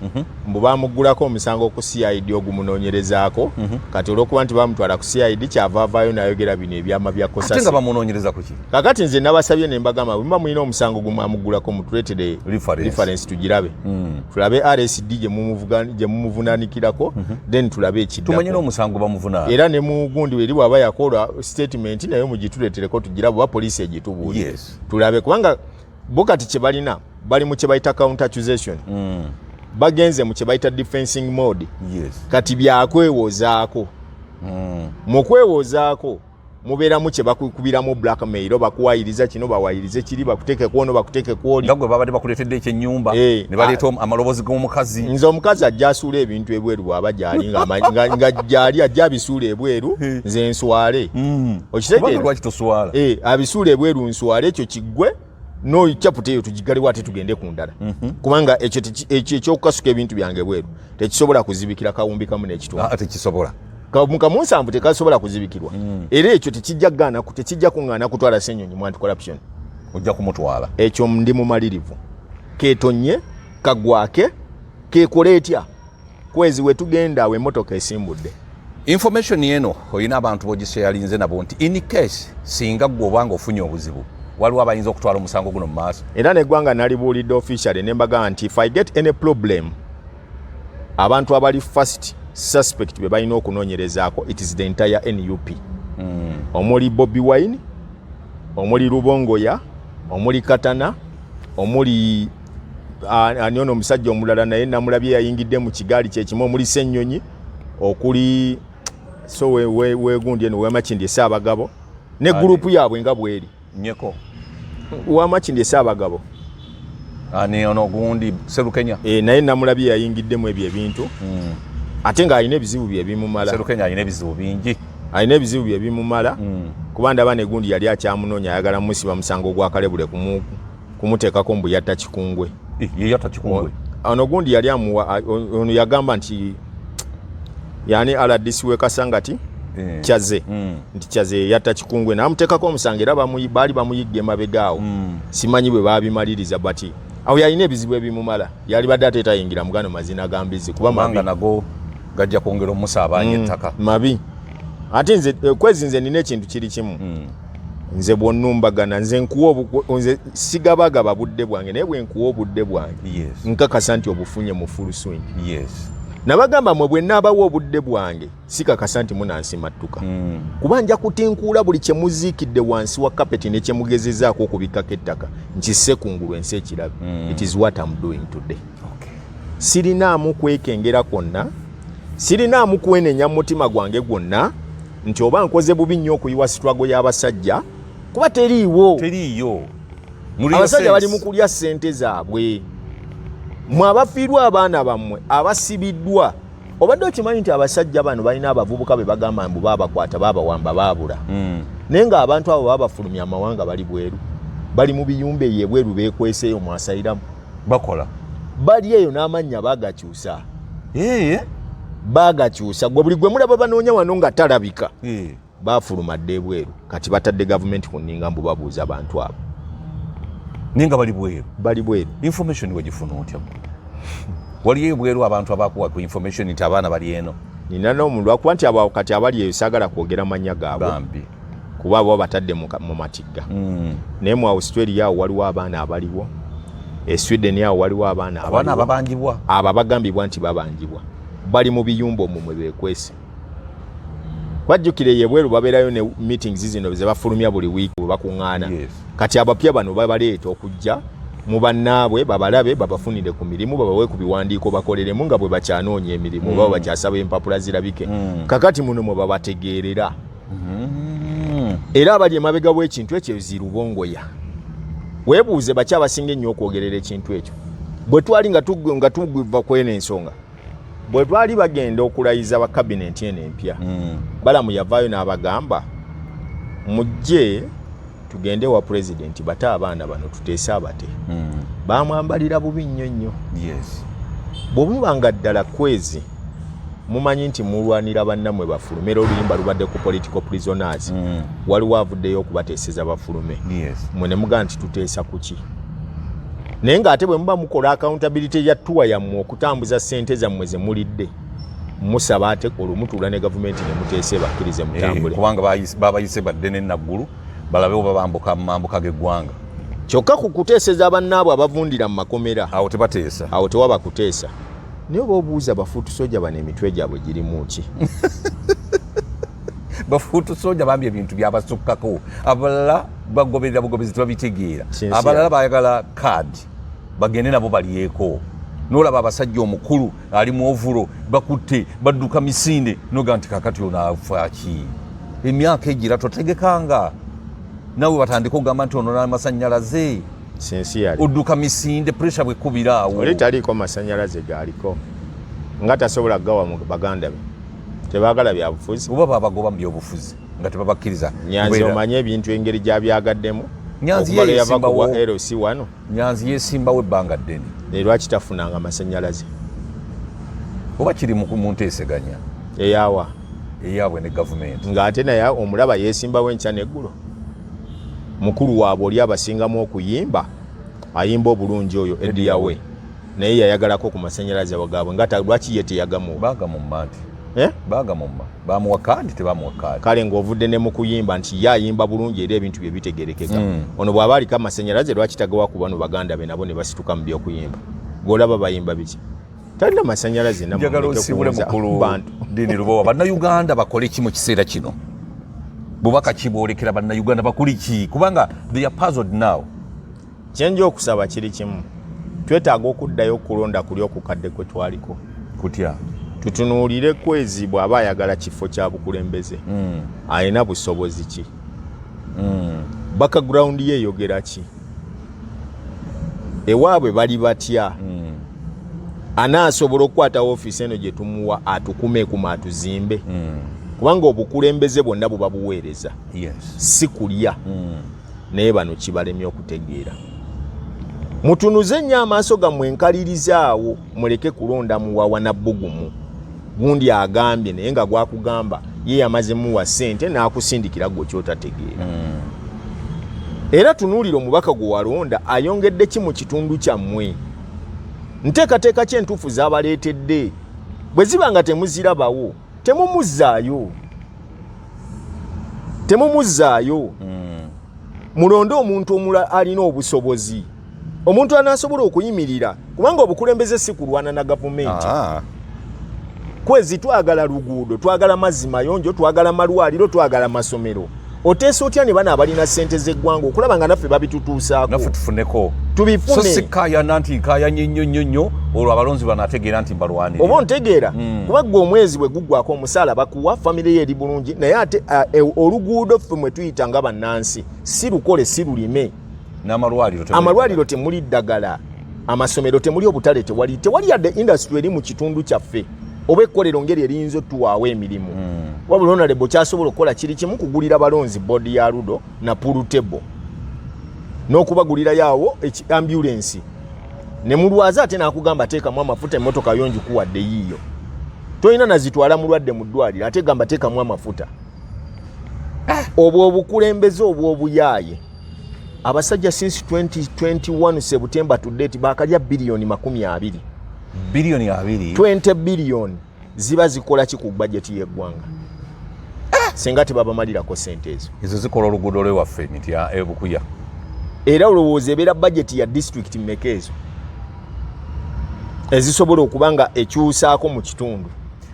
mbu bamuggulako omusango ku CID ogumunoonyerezaako kati olw'okuba nti bamutwala ku CID kyava avaayo n'ayogera bino ebyama bya kosasi. Ate nga bamunoonyereza ku ki? Kakati nze nabasabye ne mbagamba bwe mulina omusango gumwamuggulako mutuleetere reference tugirabe. Tulabe RSD gye mumuvunaanikirako then tulabe ekiddako. Tumanye n'omusango bamuvunaana. Era ne mu gundi eri bw'aba yakola statement nayo mugituleetereko tugirabe oba poliisi egitubuulire. Tulabe kubanga bo kati kye balina bali mu kye bayita counter accusation. Bagenze mu kye bayita defensing mode. Kati byakwewozaako. Mu kwewozaako mubeeramu kye bakukubiramu blackmail oba bakuwayiriza kino bawayirize kiri bakuteeke ku ono bakuteeke ku oli. Nga gwe babadde bakuleetedde ekyennyumba ne baleeta amaloboozi g'omukazi. Nze omukazi ajja asuula ebintu ebweru bw'aba gyali nga gyali ajja abisuula ebweru nze nswale. Okitegeera? Lwaki toswala? Abisuula ebweru nswale ekyo kiggwe no chaputa eyo tugigaliwa ate tugende ku ndala. Kubanga ekyo ekyokukasuka ebintu byange bweru tekisobola kuzibikira kawumbi kamu n'ekitundu. Tekisobola. Kamu nsanvu tekasobola kuzibikirwa. Era ekyo tekijja gana tekijja kuŋŋaana kutwala Ssenyonyi mu anti-corruption. Ojja kumutwala. Ekyo ndi mumalirivu. Keetonye kagwake keekole etya kwezi we tugenda awo emmotoka esimbudde. Information yeno oyina abantu bogishayalinze nabo nti in case singa gwe obanga ofunye obuzibu waliwo abayinza okutwala omusango guno mu maaso. Era neggwanga nalibuulidde officially ne mbagamba nti if I get any problem abantu abali first suspect be balina okunoonyerezaako it is the entire NUP. Omuli Bobi Wine, omuli Rubongoya, omuli Katana, omuli ani ono omusajja omulala naye namulabye yayingidde mu kigaali kyekimu, omuli Ssenyonyi, okuli so wegundi eno Wamachindi Ssaabagabo ne gurupu yaabwe nga bweri. Nyeko. Wamachindi Ssaabagabo. Ani ono gundi Serukenya. Naye namulabye yayingiddemu ebyo ebintu. Ate nga alina ebizibu bye bimumala. Serukenya alina ebizibu bingi. Alina ebizibu bye bimumala. Kuba ndaba ne gundi yali akyamunoonya ayagala musiba musango gwa Kalebule kumuteekako mbu yatta Kikungwe. Ye yatta Kikungwe. Ono gundi yali amuwa ono yagamba nti yani RDC we Kasangati Kyaze nti Kyaze yatta Kikungwe namuteekako omusango era baali bamuyigge emabegaawo. Simanyi bwe baabimaliriza bati awo yalina ebizibu ebimumala yali badde ate tayingira mugano mazina gambizi kuba manga nago gajja kwongera omusaabanya ettaka mabi. Ate nze kwezi nze nina ekintu kiri kimu. Nze bwonnumbagana nze nze sigabagaba budde bwange naye bwe nkuwa obudde bwange nkakasa nti obufunye mu full swing. Nabagamba mwe bwe naabawo obudde bwange sikakasa nti munansimattuka. Kuba nja kutinkuula buli kye muziikidde wansi wa kapeti ne kye mugezezaako okubikako ettaka nkisse kungulu ensi ekirabe. It is what I'm doing today. Sirinaamu kwekengera kwonna, sirinaamu kwenenya mu mutima gwange gwonna nti oba nkoze bubi nnyo okuyiwa struggle y'abasajja kuba teriiwo. Abasajja bali mu kulya ssente zaabwe. Mwe abafiirwa abaana bammwe abasibiddwa obadde okimanyi nti abasajja bano balina abavubuka be bagamba mbu baabakwata baabawamba baabula. Naye nga abantu abo baabafulumya amawanga bali bweru, bali mu biyumba eyo ebweru beekweseeyo mwasayiramu bakola bali eyo n'amannya baagakyusa. Baagakyusa gwe buli gwe mulaba banoonya wano nga talabika. Baafulumadde ebweru kati batadde gavumenti ku nninga mbu babuuza abantu abo ninga bali bweru. Bali bweru. Information wagifuna otya? Waliyo bweru abantu abakuwa ku information nti abaana bali eno. Nina n'omuntu lwakuba nti abo kati abali eyo saagala kwogera mannya gaabwe kuba abo batadde mu matigga. Naye mu Australia awo waliwo abaana abaliwo. Sweden awo waliwo abaana ababanjibwa. Abo bagambibwa nti babanjibwa. Bali mu biyumba omwo mwe beekwese. Wajjukire yebweru babeerayo ne meetings zino ze bafulumya buli wiiki bwe bakuŋŋaana. Kati abapya bano babaleeta okujja mu bannaabwe babalabe babafunire ku mirimu babawe ku biwandiiko bakoleremu nga bwe bakyanoonya emirimu baba bakyasaba empapula zirabike. Kakati muno mwe babategeerera. Era abali emabega w'ekintu ekyo Rubongoya. Weebuuze baki abasinga ennyo okwogerera ekintu ekyo. Bwe twali nga tuguva kweno ensonga. Bwe twali bagenda okulayiza ba cabinet eno empya. Balamu yavaayo n'abagamba mujje tugende wa president bata abaana bano tuteese abate. Baamwambalira bubi nnyo nnyo. Bw'omuba nga ddala kwezi mumanyi nti mulwanira bannamwe bafulume era oluyimba lubadde ku political prisoners waliwo avuddeyo okubateeseza bafulume mwe ne mugamba nti tuteesa kuki naye ng'ate bwe muba mukola accountability ya ttuwa yammwe okutambuza ssente zammwe ze mulidde musaba ate olumutuula ne gavumenti ne muteese bakkirize mutambule kubanga babayise badde n'enaggulu balabe oba bambuka mu mambuka g'eggwanga kyokka ku kuteeseza bannaabwe abavundira mu makomera awo tebateesa awo tewaba kuteesa naye oba obuuza bafuutu soja bano emitwe gyabwe girimu ki bafuutu soja bambi ebintu byabasukkako abalala bagoberera bugobezi tebabitegeera abalala bayagala kaadi bagende nabo baliyeko nolaba abasajja omukulu ali mu ovulo bakutte badduka misinde noga nti kakati onaafaaki emyaka egira totegekanga nawe batandika okugamba nti ono n'amasannyalaze odduka misinde pressure bwekubira awo oli taliiko masannyalaze galiko nga tasobola gawa mu baganda be tebaagala byabufuzi oba babagoba mu byobufuzi nga tebabakkiriza Nyanzi omanye ebintu engeri gy'abyagaddemu Nyanzi yeesimbawo LC wano Nyanzi yeesimbawo ebbanga ddene lwaki tafunanga masannyalaze oba kiri mu nteeseganya eyaawa eyaabwe ne gavumenti ng'ate naye omulaba yeesimbawo enkya n'eggulo mukulu waabwe oli abasingamu okuyimba ayimba obulungi oyo ediyawe naye yayagalako ku masannyalaze gaabwe nga lwaki ye teyagamu bagamumma nti bagamumma bamuwa kaadi tebamuwa kaadi kale ng'ovudde ne mu kuyimba nti ye ayimba bulungi era ebintu bye bitegerekeka ono bw'aba aliko amasannyalaze lwaki tagawa ku bano baganda be nabo ne basituka mu by'okuyimba g'olaba bayimba biki talina masannyalaze njagala osibule mukulu Dini Lubowa bannayuganda bakole ki mu kiseera kino bubaka kiboolekera bannayuganda bakuli ki kubanga they are puzzled now kyenja okusaba kiri kimu twetaaga okuddayo okulonda kuli okukadde kwe twaliko kutya tutunuulire kwezi bw'aba ayagala kifo kya bukulembeze alina busobozi ki background ye eyogera ki ewaabwe bali batya anaasobola okukwata ofiisi eno gye tumuwa atukumeekuma atuzimbe kubanga obukulembeze bwonna buba buweereza si kulya naye bano kibalemye okutegeera mutunuze nnyo amaaso gammwe enkalirizaaawo muleke kulonda muwawa na bbugumu gundi agambye naye nga gwakugamba ye yamazemuwa ssente n'akusindikira gwe kyotategeera era tunuulira omubaka gwe walonda ayongedde ki mu kitundu kyammwe nteekateeka ki entuufu z'abaleetedde bwe ziba nga temuzirabawo temumuzzaayo mulonde omuntu omula alina obusobozi omuntu anaasobola okuyimirira kubanga obukulembeze si kulwana na gavumenti kwezi twagala luguudo twagala mazzi mayonjo twagala malwaliro twagala masomero oteesa otya ne bana abalina ssente z'eggwanga okulaba nga naffe babitutuusaako naffe tufuneko tubifune so sikayana nti nkayanye nnyo olwo abalonzi banategeera nti mbalwanire oba ontegeera kuba gwe omwezi bwe guggwako omusaala bakuwa famire ye eri bulungi naye ate oluguudo ffe mwe tuyita nga bannansi si lukole si lulime amalwaliro temuli ddagala amasomero temuli obutale tewali yadde industry eri mu kitundu kyaffe oba ekkolero ngeri eriyinza otuwaawo emirimu wabula onalebo kyasobola okukola kiri kimu kugulira balonzi boodi ya ludo na pulutebo n'okubagulira yaawo ambulensi ne mulwaza ate n'akugamba teekamu amafuta emmotoka yonji kuwadde yiiyo tolina nazitwala mulwadde mu ddwaliro ate gamba teekamu amafuta obwo obukulembeze obw'obuyaaye abasajja since 2021 September to date bakalya biliyoni 20 20 biliyoni ziba zikola ki ku budget y'eggwanga singa tebabamalirako sente ezo zikola oluguudo lwewaffe nti ebukuya era olowooza ebeera budget ya district mmeka ezo ezisobola okuba nga ekyusaako mu kitundu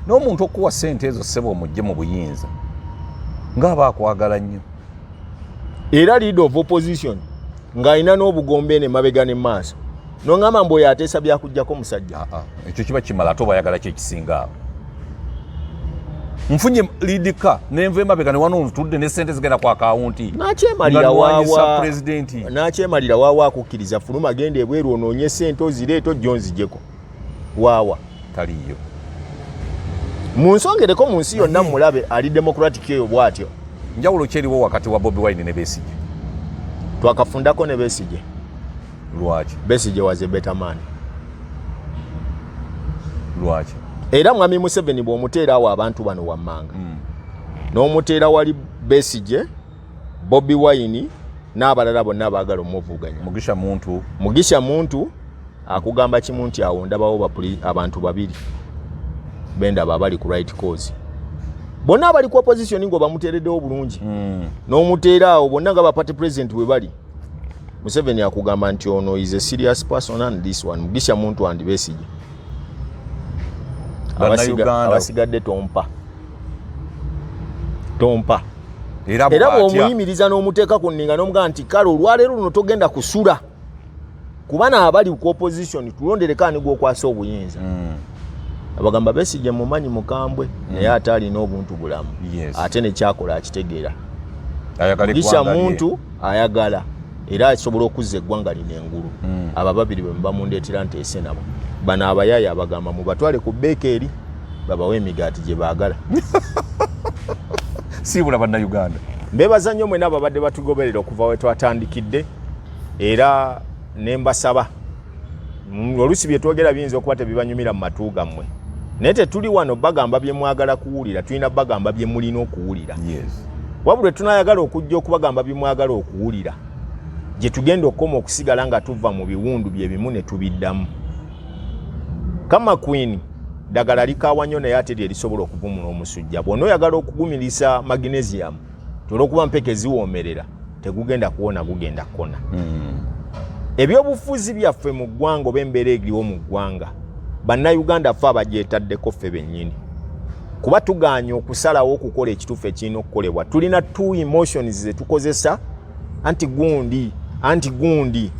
n'omuntu okuwa sente ezo ssebo omugye mu buyinza ng'aba akwagala nnyo era leader of opposition ng'alina n'obugombe ne mabega ne maaso noŋŋamba mbu oyo ateesa byakuggyako musajja ekyo kiba kimala ate oba ayagala ki ekisinga awo nfunye liidika nenva emabega ne wano ntudde ne sente zigenda ku akawunti n'akyemalira waawa akukkiriza fuluma agenda ebweru onoonye sente ozireeta ojja onzijeko waawa taliyo munsongereko mu nsi yonna mulabe ali democratic eyo bw'atyo njawulo kyeriwo wakati wa Bobi Wine ne Besigye twakafundako ne Besigye lwaki Besigye was a better man lwaki era mwami Museveni bw'omuteera awo abantu bano wammanga n'omuteera wali Besigye, Bobi Wine n'abalala bonna abaagala omuvuganya. Mugisha muntu akugamba kimu nti awo ndabawo abantu babiri bendaba abali ku right cause. Bonna abali ku opposition ngo bamuteereddewo bulungi. N'omuteera awo bonna nga ba party president bwe bali. Museveni akugamba nti ono is a serious person and this one Mugisha muntu and Besigye. Abasigadde tompa. Era bw'omuyimiriza n'omuteeka ku nninga n'omugaa nti kale olwaleero luno togenda kusula kubana abali ku opposition tulondereka gw'okwasa obuyinza. Abagamba Besigye mumanyi mukambwe naye ate alina obuntu bulamu. Ate nekyakola akitegeera. Mugisha muntu ayagala era asobola okuzza eggwanga lino engulu. Aba babiri bwe bamundeetera nteese nabo. Bano abayaaya abagamba mubatwale ku beekeri babawe emigaati gye baagala. Sibula bannayuganda. Mbebaza nnyo mwena ababadde batugoberera okuva we twatandikidde era ne mbasaba oluusi bye twogera biyinza okuba tebibanyumira mu matu gammwe naye tetuli wano bagamba bye mwagala kuwulira, tulina bagamba bye mulina okuwulira. Wabula tunayagala okujja okubagamba bye mwagala okuwulira gye tugenda okukoma okusigala nga tuva mu biwundu bye bimu ne tubiddamu. Kama Queen ddagala likaawa nnyo naye ate lye lisobola okuvumula omusujja. Bw'onooyagala okugumiriza magnesium olw'okuba mpeke ziwoomerera tegugenda kuwona, gugenda kona. Ebyobufuzi byaffe mu ggwanga oba embeera egiriwo mu ggwanga bannayuganda ffe abagyetaddeko ffe bennyini kuba tugaanye okusalawo okukola ekituufu ekirina okukolebwa. Tulina two emotions ze tukozesa anti gundi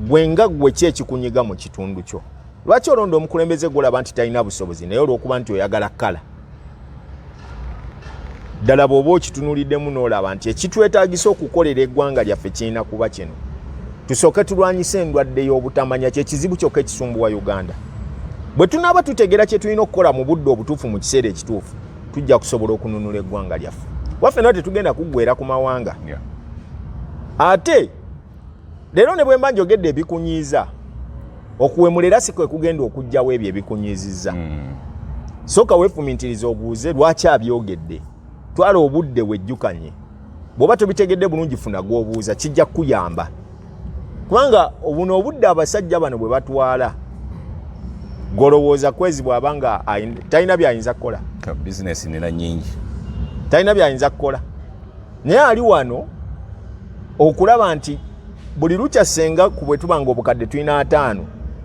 gwe nga gwe ki ekikunyiga mu kitundu kyo. Lwaki olonda omukulembeze gw'olaba nti talina busobozi naye olw'okuba nti oyagala kkala ddala bw'oba okitunuuliddemu n'olaba nti ekitwetaagisa okukolera eggwanga lyaffe kirina kuba kino. Tusooke tulwanyise endwadde y'obutamanya kye kizibu kyokka ekisumbuwa Uganda. Bwe tunaaba tutegeera kye tulina okukola mu budde obutuufu mu kiseera ekituufu tujja kusobola okununula eggwanga lyaffe. Waffe nawe tetugenda kuggweera ku mawanga. Ate leero ne bwe mba njogedde ebikunyiiza okuwemulera si kwe kugenda okujjawo ebyo ebikunyizizza. Sooka weefumintiriza obuuze lwaki abyogedde. Twala obudde wejjukanye. Bw'oba tobitegedde bulungi funa gw'obuuza kijja kukuyamba. Kubanga obuno obudde abasajja bano bwe batwala golowooza kwezi bw'abanga talina byayinza kukola. Business nina nyingi. Talina byayinza kukola. Naye ali wano okulaba nti buli lukya senga ku bwe tubanga obukadde tulina 5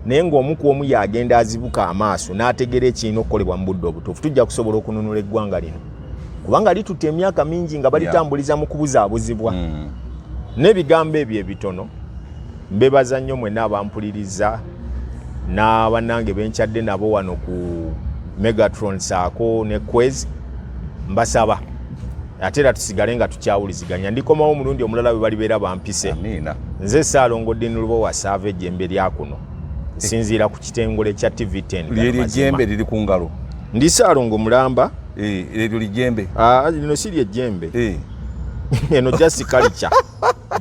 naye ng'omu ku omu yagenda azibuka amaaso n'ategera ekirina okukolebwa mu budde obutuufu tujja kusobola okununula eggwanga lino. Kubanga litutte emyaka mingi nga balitambuliza mu kubuzaabuzibwa. N'ebigambo ebyo ebitono mbebaza nnyo mwenna abampuliriza n'abannange benkyadde nabo wano ku Megatron saako ne Kwezi mbasaba ate era tusigale nga tukyawuliziganya. Ndikomawo omulundi omulala bwe balibeera bampise. Nze Ssaalongo Dini Lubowa Saava ejjembe lya kuno sinziira ku kitengole kya TV10. Lyeri ejjembe liri ku ngalo. Ndi Ssaalongo Mulamba. Eryo lijjembe. Lino si lyejjembe. Eno just culture.